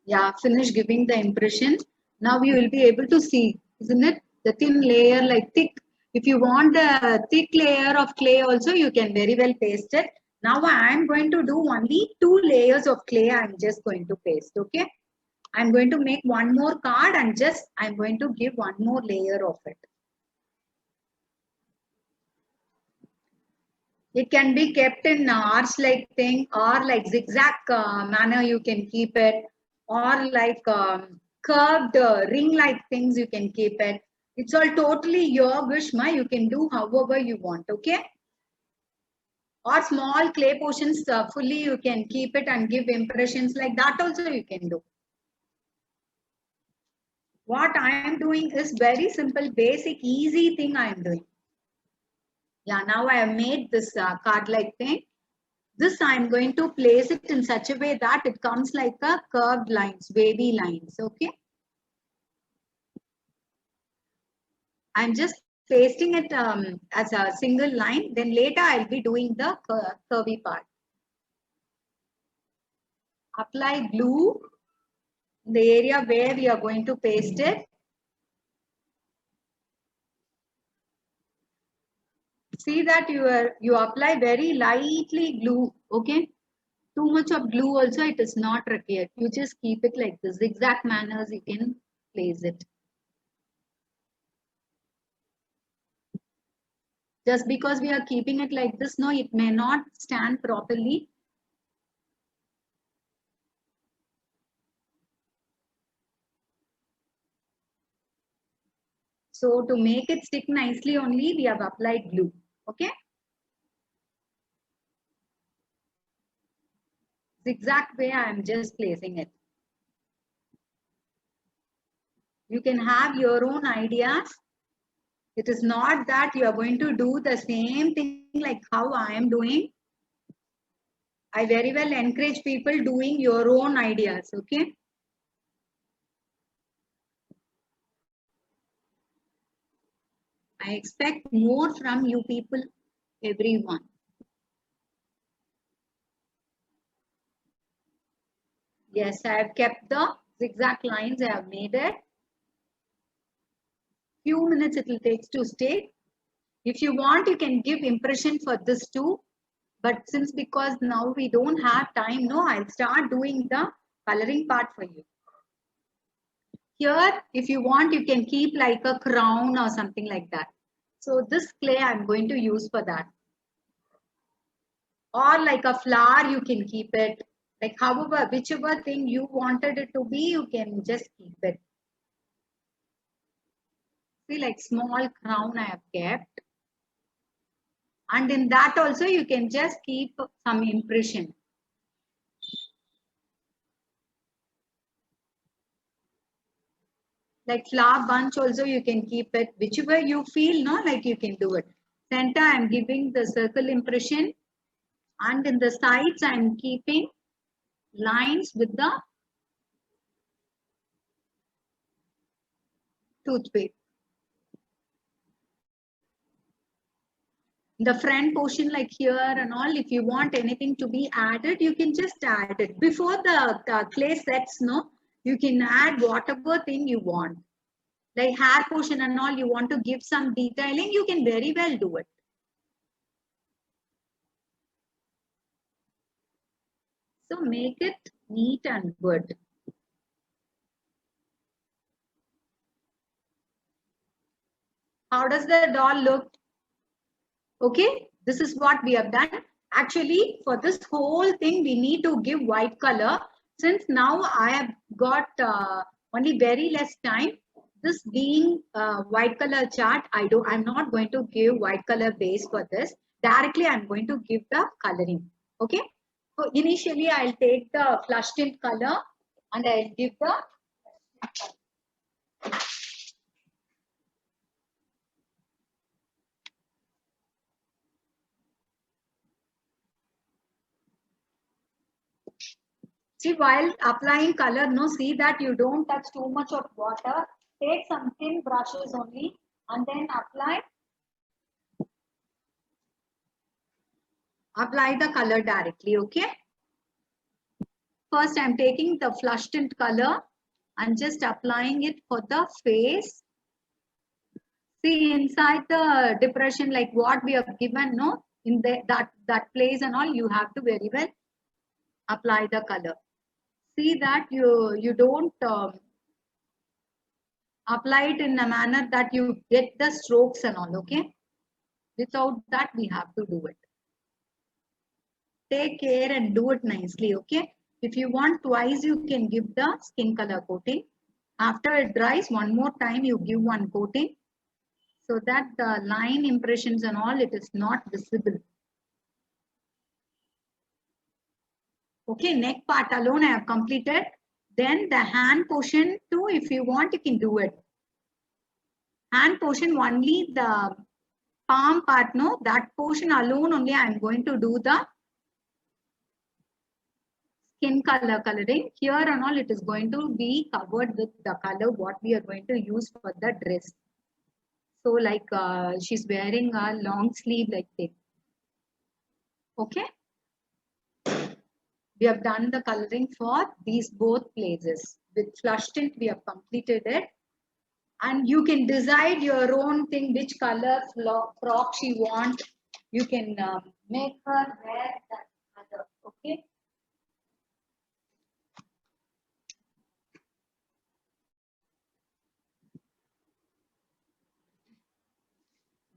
Yeah, finish giving the impression. Now you will be able to see, isn't it? The thin layer, like thick. If you want the thick layer of clay also, you can very well paste it. Now I am going to do only 2 layers of clay. I'm just going to paste, okay? I'm going to make one more card and just I'm going to give one more layer of it. It can be kept in arch-like thing or like zigzag manner you can keep it, or like curved ring-like things you can keep it. It's all totally your wish, ma. You can do however you want, okay? Or small clay portions, fully you can keep it and give impressions like that also you can do. What I am doing is very simple, basic, easy thing I am doing. Yeah, now I have made this card-like thing. This I am going to place it in such a way that it comes like a curved lines, wavy lines, okay? I'm just pasting it as a single line. Then later I'll be doing the curvy part. Apply glue in the area where we are going to paste it. See that you apply very lightly glue, okay? Too much of glue also it is not required. You just keep it like this, zigzag manners you can place it. Just because we are keeping it like this, no, it may not stand properly. So to make it stick nicely only, we have applied glue, okay? Zigzag way I am just placing it. You can have your own ideas. It is not that you are going to do the same thing like how I am doing. I very well encourage people doing your own ideas, okay? I expect more from you people, everyone. Yes, I have kept the zigzag lines, I have made it. Few minutes it will take to stay. If you want, you can give impression for this too. But since because now we don't have time, no, I'll start doing the coloring part for you. Here, if you want, you can keep like a crown or something like that. So this clay I'm going to use for that. Or like a flower, you can keep it. Like however, whichever thing you wanted it to be, you can just keep it. See, like small crown I have kept. And in that also, you can just keep some impression. Like flower bunch also you can keep it, whichever you feel, no, like you can do it. Center I'm giving the circle impression, and in the sides I'm keeping lines with the toothpick. The front portion like here and all, if you want anything to be added, you can just add it. Before the clay sets, no, you can add whatever thing you want. Like hair portion and all, you want to give some detailing, you can very well do it. So make it neat and good. How does the doll look? Okay, this is what we have done. Actually, for this whole thing, we need to give white color. Since now I have got only very less time, this being white color chart, I'm not going to give white color base for this. Directly, I'm going to give the coloring. Okay. So initially, I'll take the flush tint color and I'll give the see, while applying color, no, see that you don't touch too much of water. Take some thin brushes only and then apply the color directly, okay? First, I'm taking the flush tint color and just applying it for the face. See, inside the depression, like what we have given, no, in that place and all, you have to very well apply the color. See that you don't apply it in a manner that you get the strokes and all, okay? Without that, we have to do it. Take care and do it nicely, okay? If you want twice, you can give the skin color coating. After it dries, one more time, you give one coating so that the line impressions and all, it is not visible. Okay, neck part alone I have completed. Then the hand portion too, if you want, you can do it. Hand portion only, the palm part, no, that portion alone only I am going to do the skin color coloring. Here and all, it is going to be covered with the color what we are going to use for the dress. So like she's wearing a long sleeve like this. Okay. We have done the coloring for these both places. With flush tint, we have completed it. And you can decide your own thing, which color frock she wants. You can make her wear that color. Okay.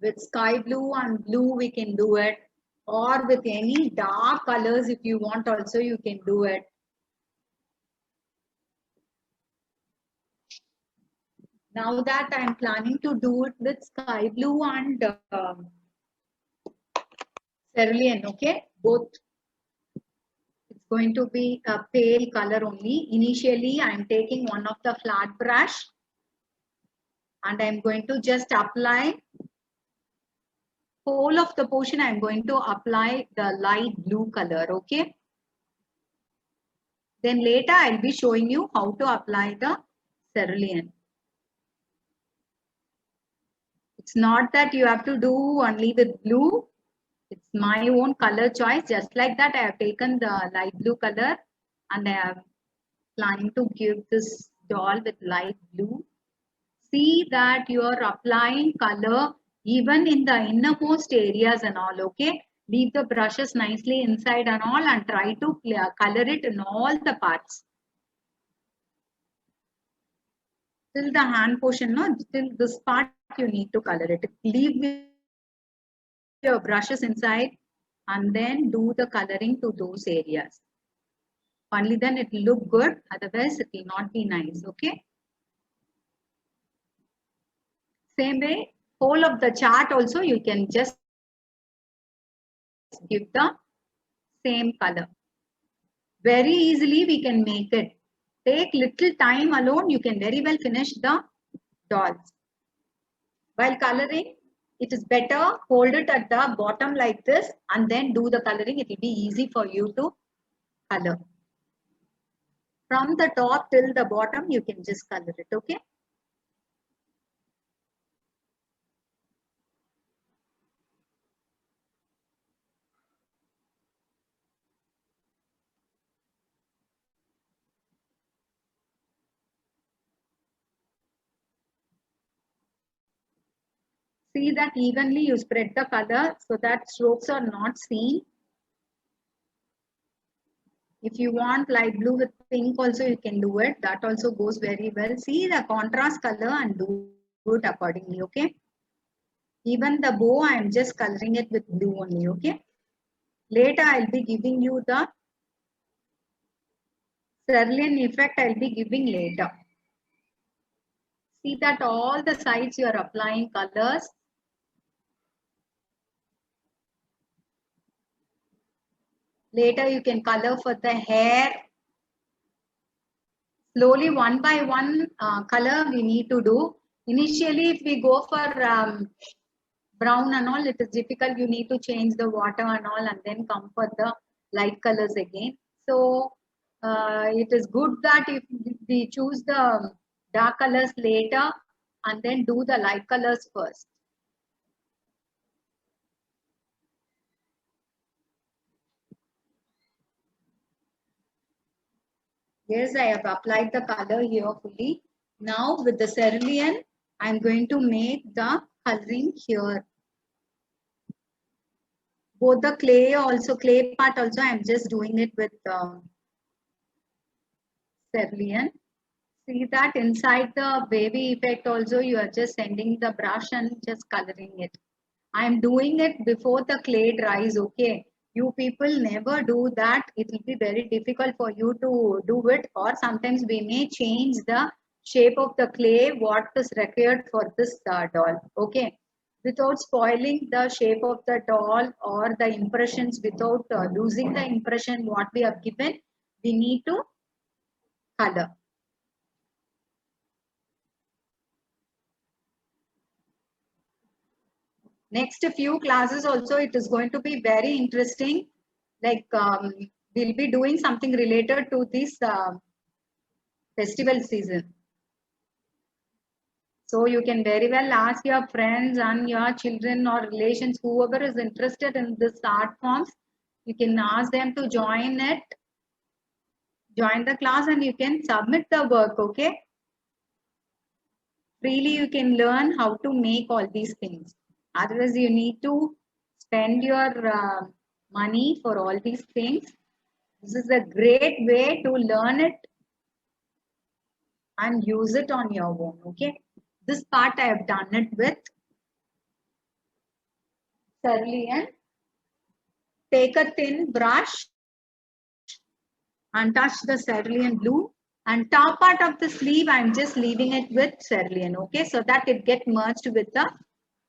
With sky blue and blue, we can do it. Or with any dark colors, if you want also, you can do it. Now that I'm planning to do it with sky blue and cerulean, okay? Both. It's going to be a pale color only. Initially, I'm taking one of the flat brush and I'm going to just apply whole of the portion. I'm going to apply the light blue color, okay? Then later, I'll be showing you how to apply the cerulean. It's not that you have to do only with blue. It's my own color choice. Just like that, I have taken the light blue color and I am planning to give this doll with light blue. See that you are applying color even in the innermost areas and all, okay? Leave the brushes nicely inside and all and try to color it in all the parts. Till the hand portion, no, till this part you need to color it. Leave your brushes inside and then do the coloring to those areas. Only then it will look good, otherwise it will not be nice, okay? Same way, whole of the chart also you can just give the same color. Very easily we can make it. Take little time alone, you can very well finish the dolls. While coloring, it is better hold it at the bottom like this and then do the coloring. It will be easy for you to color. From the top till the bottom, you can just color it, okay? See that evenly you spread the color so that strokes are not seen. If you want light blue with pink also, you can do it. That also goes very well. See the contrast color and do it accordingly, okay? Even the bow, I am just coloring it with blue only, okay? Later, I'll be giving you the cerulean effect. I'll be giving later. See that all the sides you are applying colors. Later, you can color for the hair. Slowly, one by one color we need to do. Initially, if we go for brown and all, it is difficult. You need to change the water and all and then come for the light colors again. So, it is good that if we choose the dark colors later and then do the light colors first. Yes, I have applied the color here fully. Now with the cerulean, I am going to make the coloring here. Both the clay part also, I am just doing it with cerulean. See that inside the baby effect also, you are just sending the brush and just coloring it. I am doing it before the clay dries, okay? You people never do that. It will be very difficult for you to do it, or sometimes we may change the shape of the clay what is required for this doll, okay? without spoiling the shape of the doll or the impressions, without losing the impression what we have given, we need to color. Next few classes also it is going to be very interesting. Like we'll be doing something related to this festival season. So you can very well ask your friends and your children or relations, whoever is interested in this art forms, you can ask them to join it, join the class, and you can submit the work, okay? Freely you can learn how to make all these things. Otherwise you need to spend your money for all these things. This is a great way to learn it and use it on your own, okay? This part I have done it with cerulean. Take a thin brush and touch the cerulean blue, and top part of the sleeve I'm just leaving it with cerulean, okay, so that it get merged with the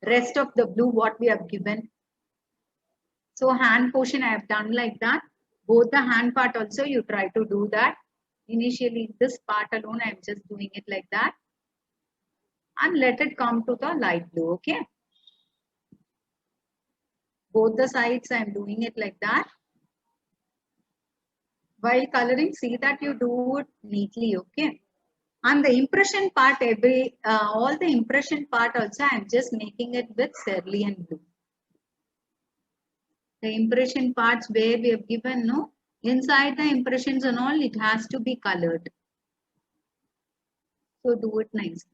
rest of the blue what we have given. So hand portion I have done like that. Both the hand part also you try to do that. Initially this part alone I'm just doing it like that, and let it come to the light blue, okay? Both the sides I'm doing it like that. While coloring, see that you do it neatly, okay? And the impression part, all the impression part also I'm just making it with cerulean blue. The impression parts where we have given, no, inside the impressions and all, it has to be colored. So do it nicely.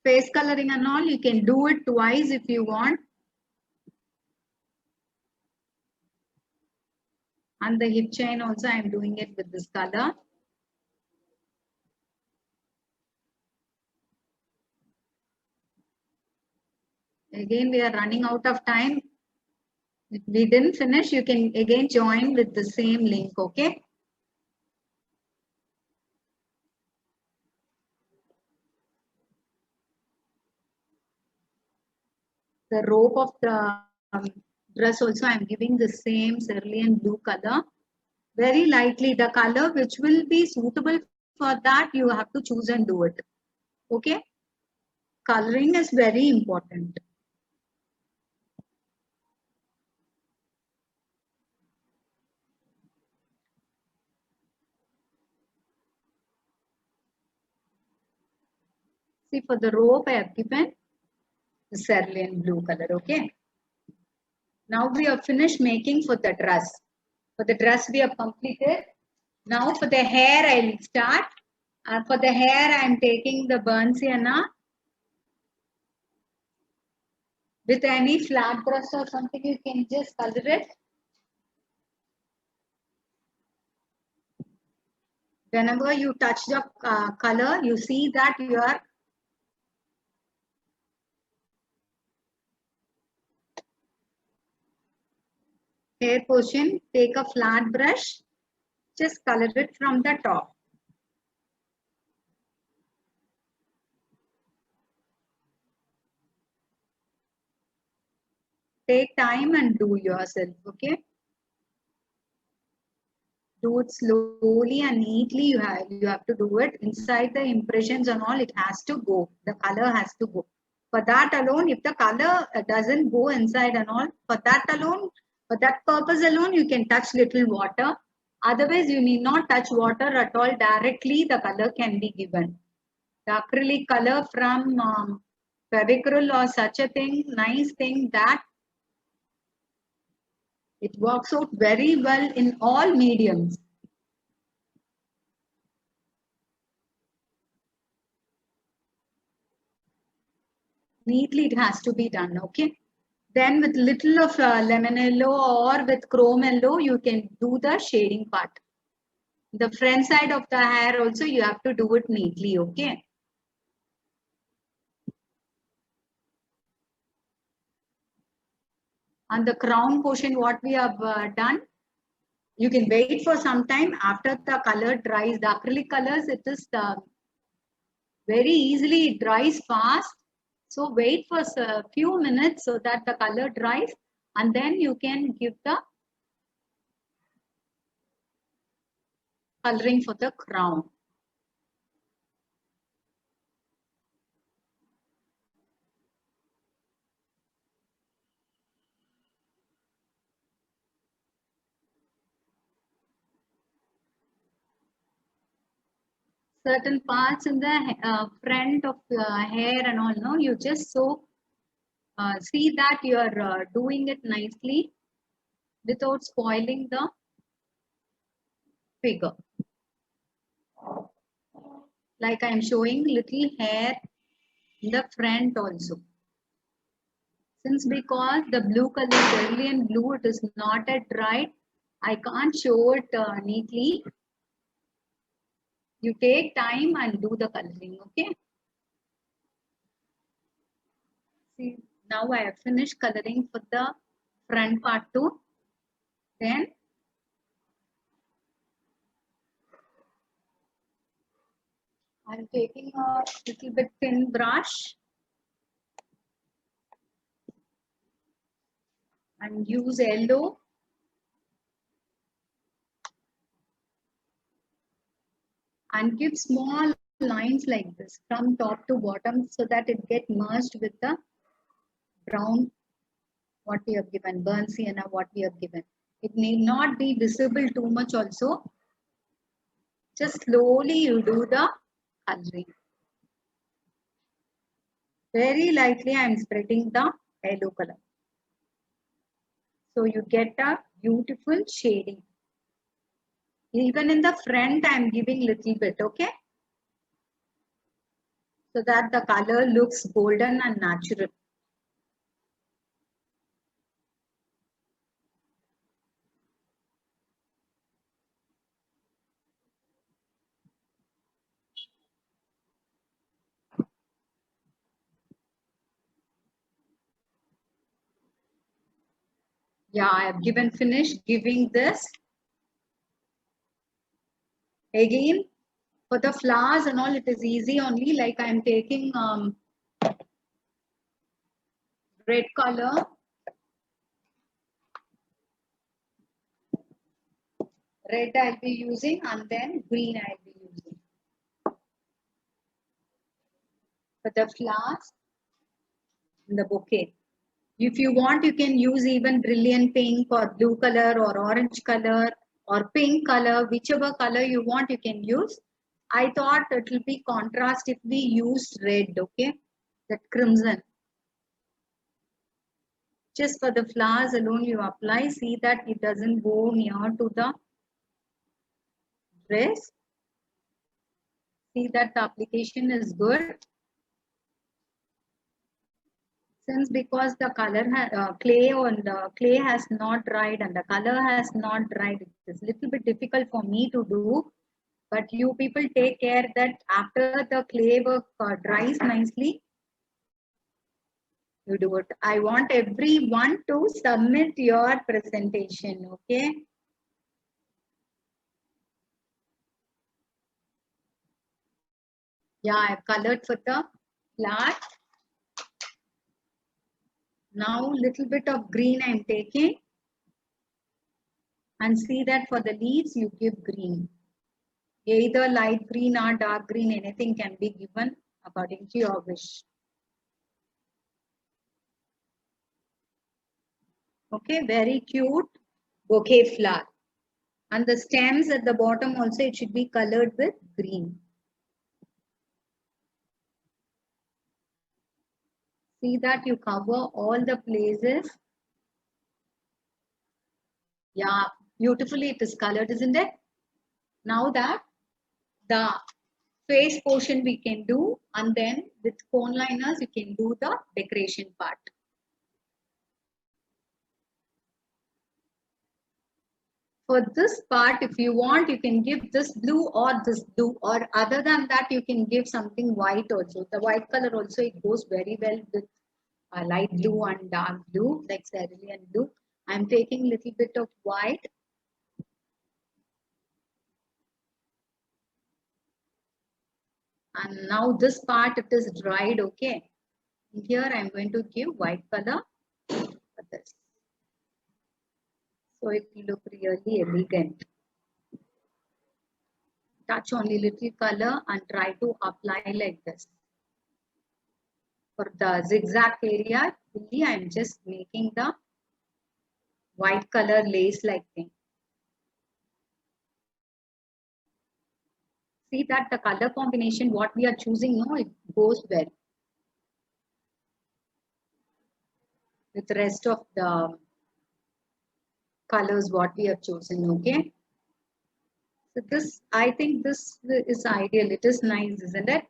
Face coloring and all, you can do it twice if you want. And the hip chain also I am doing it with this color. Again, we are running out of time. If we didn't finish, you can again join with the same link, okay? The rope of the dress also I am giving the same cerulean blue color. Very lightly, the color which will be suitable for that, you have to choose and do it. Okay? Coloring is very important. See, for the rope I have given the cerulean blue color, okay? Now we have finished making for the dress. For the dress we have completed. Now for the hair I'll start. For the hair I am taking the burnt sienna. With any flat brush or something you can just color it. Whenever you touch the color, you see that your hair portion, take a flat brush, just color it from the top. Take time and do yourself, okay? Do it slowly and neatly. You have to do it. Inside the impressions and all, it has to go. The color has to go. For that alone, if the color doesn't go inside and all, for that alone, for that purpose alone, you can touch little water. Otherwise, you need not touch water at all. Directly, the color can be given. The acrylic color from Fevicryl or such a thing, nice thing that it works out very well in all mediums. Neatly it has to be done, okay? Then with little of lemon yellow or with chrome yellow, you can do the shading part. The front side of the hair also you have to do it neatly, okay? And the crown portion, what we have done, you can wait for some time after the color dries. The acrylic colors, it is very easily, it dries fast. So wait for a few minutes so that the color dries, and then you can give the coloring for the crown. Certain parts in the front of hair and all, no, you just see that you are doing it nicely without spoiling the figure. Like I am showing little hair in the front also. Since because the blue color, cerulean blue, it is not at right, I can't show it neatly. You take time and do the coloring, okay? See, now I have finished coloring for the front part too. Then I'm taking a little bit thin brush and use yellow. And give small lines like this from top to bottom so that it get merged with the brown what we have given, burnt sienna what we have given. It need not be visible too much also. Just slowly you do the coloring. Very lightly I am spreading the yellow color. So you get a beautiful shading. Even in the front I am giving little bit, okay? So that the color looks golden and natural. Yeah, I have finished giving this. Again, for the flowers and all, it is easy only. Like I am taking red color. Red I'll be using and then green I'll be using. For the flowers in the bouquet. If you want, you can use even brilliant pink or blue color or orange color or pink color, whichever color you want, you can use. I thought it will be contrast if we use red, okay? That crimson. Just for the flowers alone you apply, see that it doesn't go near to the dress. See that the application is good. Since because the color clay on the clay has not dried and the color has not dried, it is little bit difficult for me to do. But you people take care that after the clay work dries nicely, you do it. I want everyone to submit your presentation, okay? Yeah, I've colored for the flower. Now little bit of green I'm taking. And see that for the leaves you give green. Either light green or dark green, anything can be given according to your wish. Okay, very cute bouquet flower. And the stems at the bottom also, it should be colored with green. See that you cover all the places. Yeah, beautifully it is colored, isn't it? Now that the face portion we can do, and then with cone liners you can do the decoration part. For this part, if you want, you can give this blue or this blue, or other than that, you can give something white also. The white color also, it goes very well with light blue and dark blue, like cerulean blue. I'm taking little bit of white. And now this part, it is dried, okay. Here I am going to give white color for this. So it will look really elegant. Touch only little color and try to apply like this. For the zigzag area, really I am just making the white color lace like thing. See that the color combination what we are choosing, no, it goes well with the rest of the colors what we have chosen. Okay, so this, I think this is ideal. It is nice, isn't it?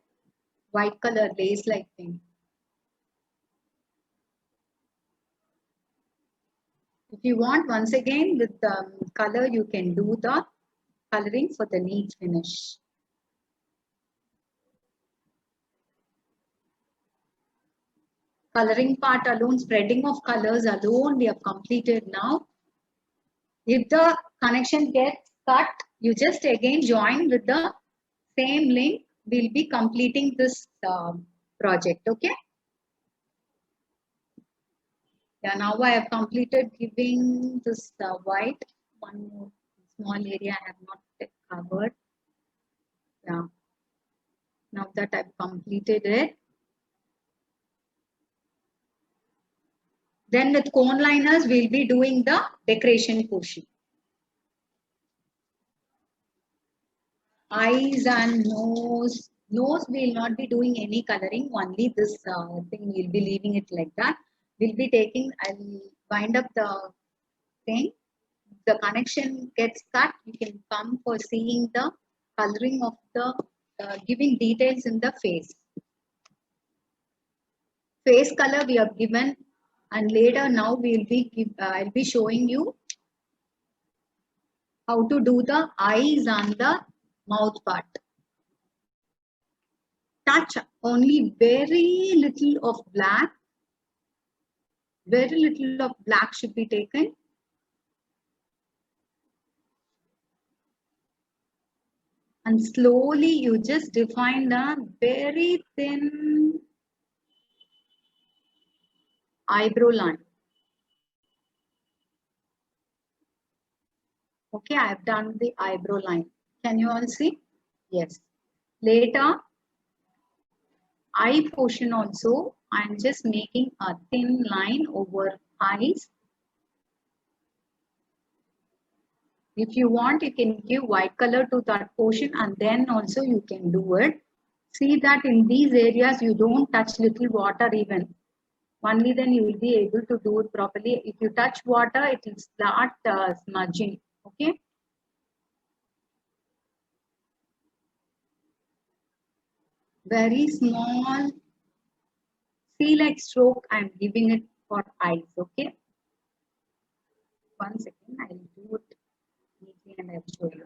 White color lace like thing. If you want, once again with the color, you can do the coloring for the neat finish. Coloring part alone, spreading of colors alone, we have completed now. If the connection gets cut, you just again join with the same link. We'll be completing this project. Okay. Yeah, now I have completed giving this white. One more small area I have not covered. Yeah. Now that I've completed it. Then with cone liners, we'll be doing the decoration portion. Eyes and nose. Nose we'll not be doing any coloring. Only this thing we'll be leaving it like that. We'll be taking, I'll wind up the thing. The connection gets cut. You can come for seeing the coloring of the, giving details in the face. Face color we have given, and later now we'll be I'll be showing you how to do the eyes and the mouth part. Touch only very little of black. Very little of black should be taken. And slowly you just define a very thin eyebrow line. Okay, I have done the eyebrow line. Can you all see? Yes. Later, eye portion also, I am just making a thin line over eyes. If you want, you can give white color to that portion and then also you can do it. See that in these areas, you don't touch little water even. Only then you will be able to do it properly. If you touch water, it will start smudging. Okay. Very small, see like stroke, I am giving it for eyes. Okay. 1 second, I will do it neatly and I will show you.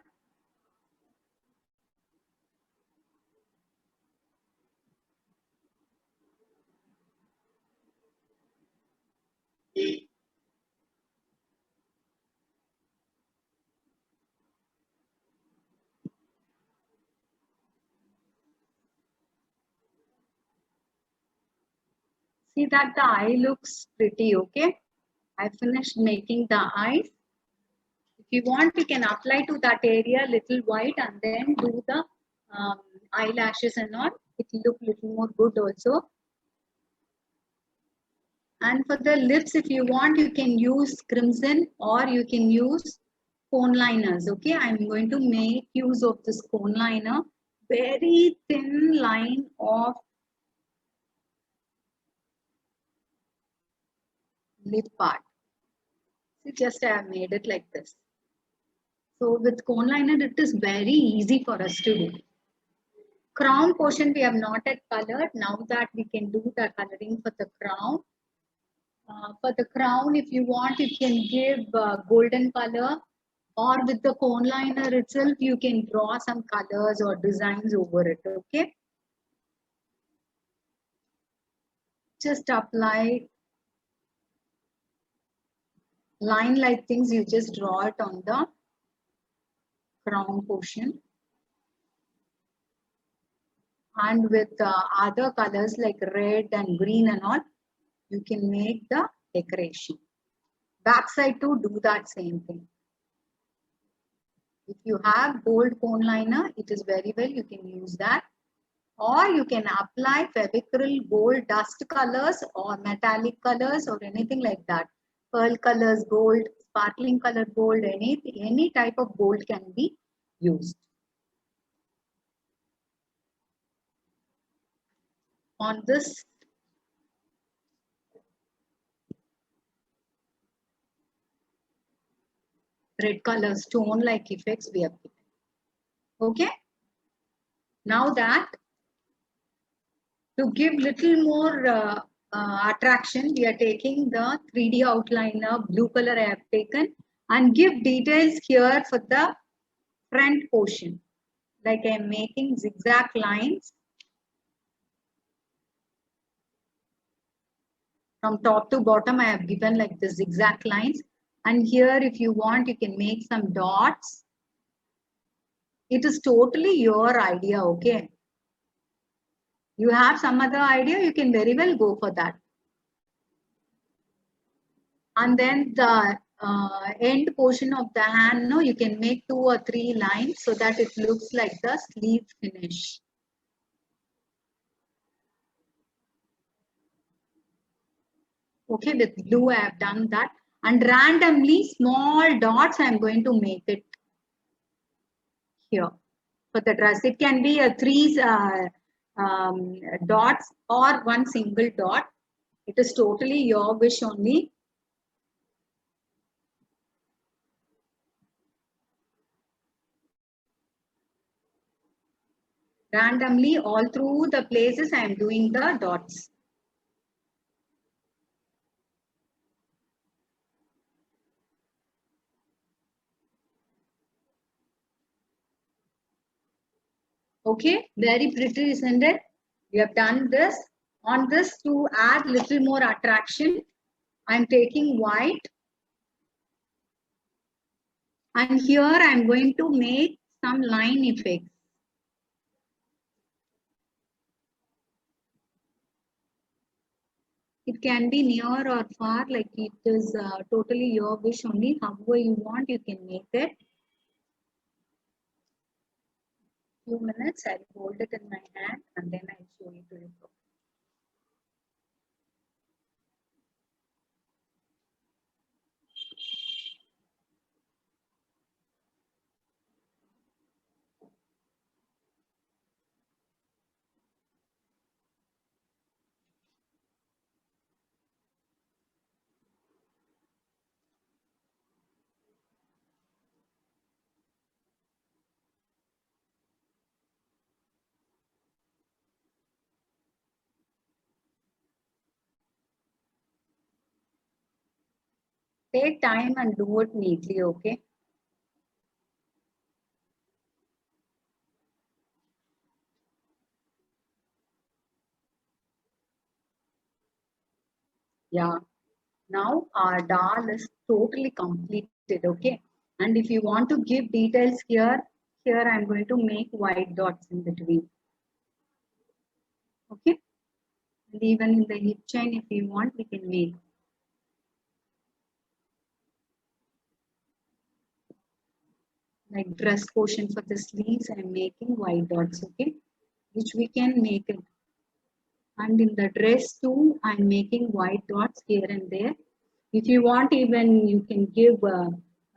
See that the eye looks pretty. Okay. I finished making the eyes. If you want, you can apply to that area little white and then do the eyelashes and all. It will look little more good also. And for the lips, if you want, you can use crimson or you can use cone liners. Okay, I'm going to make use of this cone liner. Very thin line of lip part. See, just I have made it like this. So with cone liner, it is very easy for us to do. Crown portion we have not yet colored. Now that we can do the coloring for the crown. For the crown, if you want, you can give golden color, or with the cone liner itself, you can draw some colors or designs over it. Okay. Just apply line like things, you just draw it on the crown portion. and with other colors like red and green and all, you can make the decoration. Backside to do that same thing. If you have gold cone liner, it is very well, you can use that. Or you can apply Fevicryl gold dust colors or metallic colors or anything like that. Pearl colors, gold, sparkling colored gold, any type of gold can be used. On this red color stone like effects we have given. Okay. Now that to give little more attraction, we are taking the 3D outliner, blue color I have taken, and give details here for the front portion. Like I am making zigzag lines from top to bottom. I have given like the zigzag lines, and here if you want, you can make some dots. It is totally your idea, okay? You have some other idea, you can very well go for that. And then the end portion of the hand, no, you can make 2 or 3 lines so that it looks like the sleeve finish. Okay, with blue I have done that, and randomly small dots I am going to make it here for the dress. It can be a 3 dots or 1 single dot. It is totally your wish only. Randomly all through the places I am doing the dots. Okay, very pretty, isn't it? We have done this. On this, to add little more attraction, I'm taking white. And here I'm going to make some line effects. It can be near or far, like it is totally your wish only. However you want, you can make it. Few minutes, I'll hold it in my hand and then I'll show you to you. Take time and do it neatly, okay? Yeah. Now our doll is totally completed, okay? And if you want to give details here, I'm going to make white dots in between. Okay? And even in the hip chain, if you want, we can make. Like dress portion for the sleeves, I'm making white dots, okay? Which we can make it. And in the dress too, I'm making white dots here and there. If you want, even you can give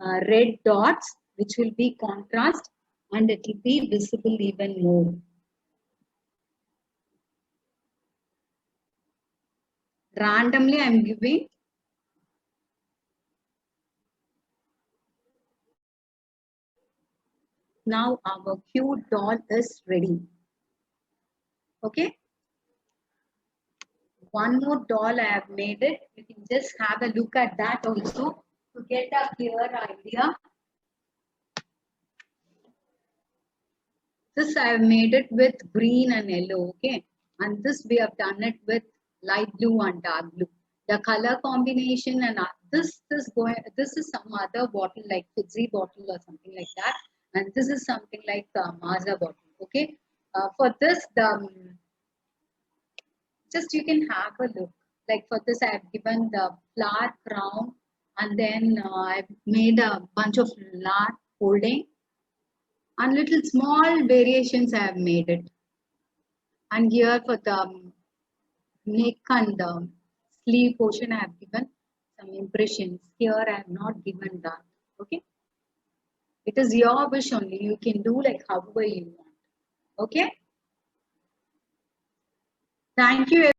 red dots, which will be contrast and it will be visible even more. Randomly, I'm giving. Now our cute doll is ready. Okay. One more doll I have made it. You can just have a look at that also to get a clear idea. This I have made it with green and yellow, okay? And this we have done it with light blue and dark blue. The color combination and this is some other bottle like Fizzy bottle or something like that. And this is something like Maaza bottle, okay? For this, just you can have a look. Like for this, I have given the flower crown, and then I've made a bunch of flower folding, and little small variations I have made it. And here for the neck and the sleeve portion, I have given some impressions. Here I have not given that. Okay. It is your wish only. You can do like however you want. Okay. Thank you.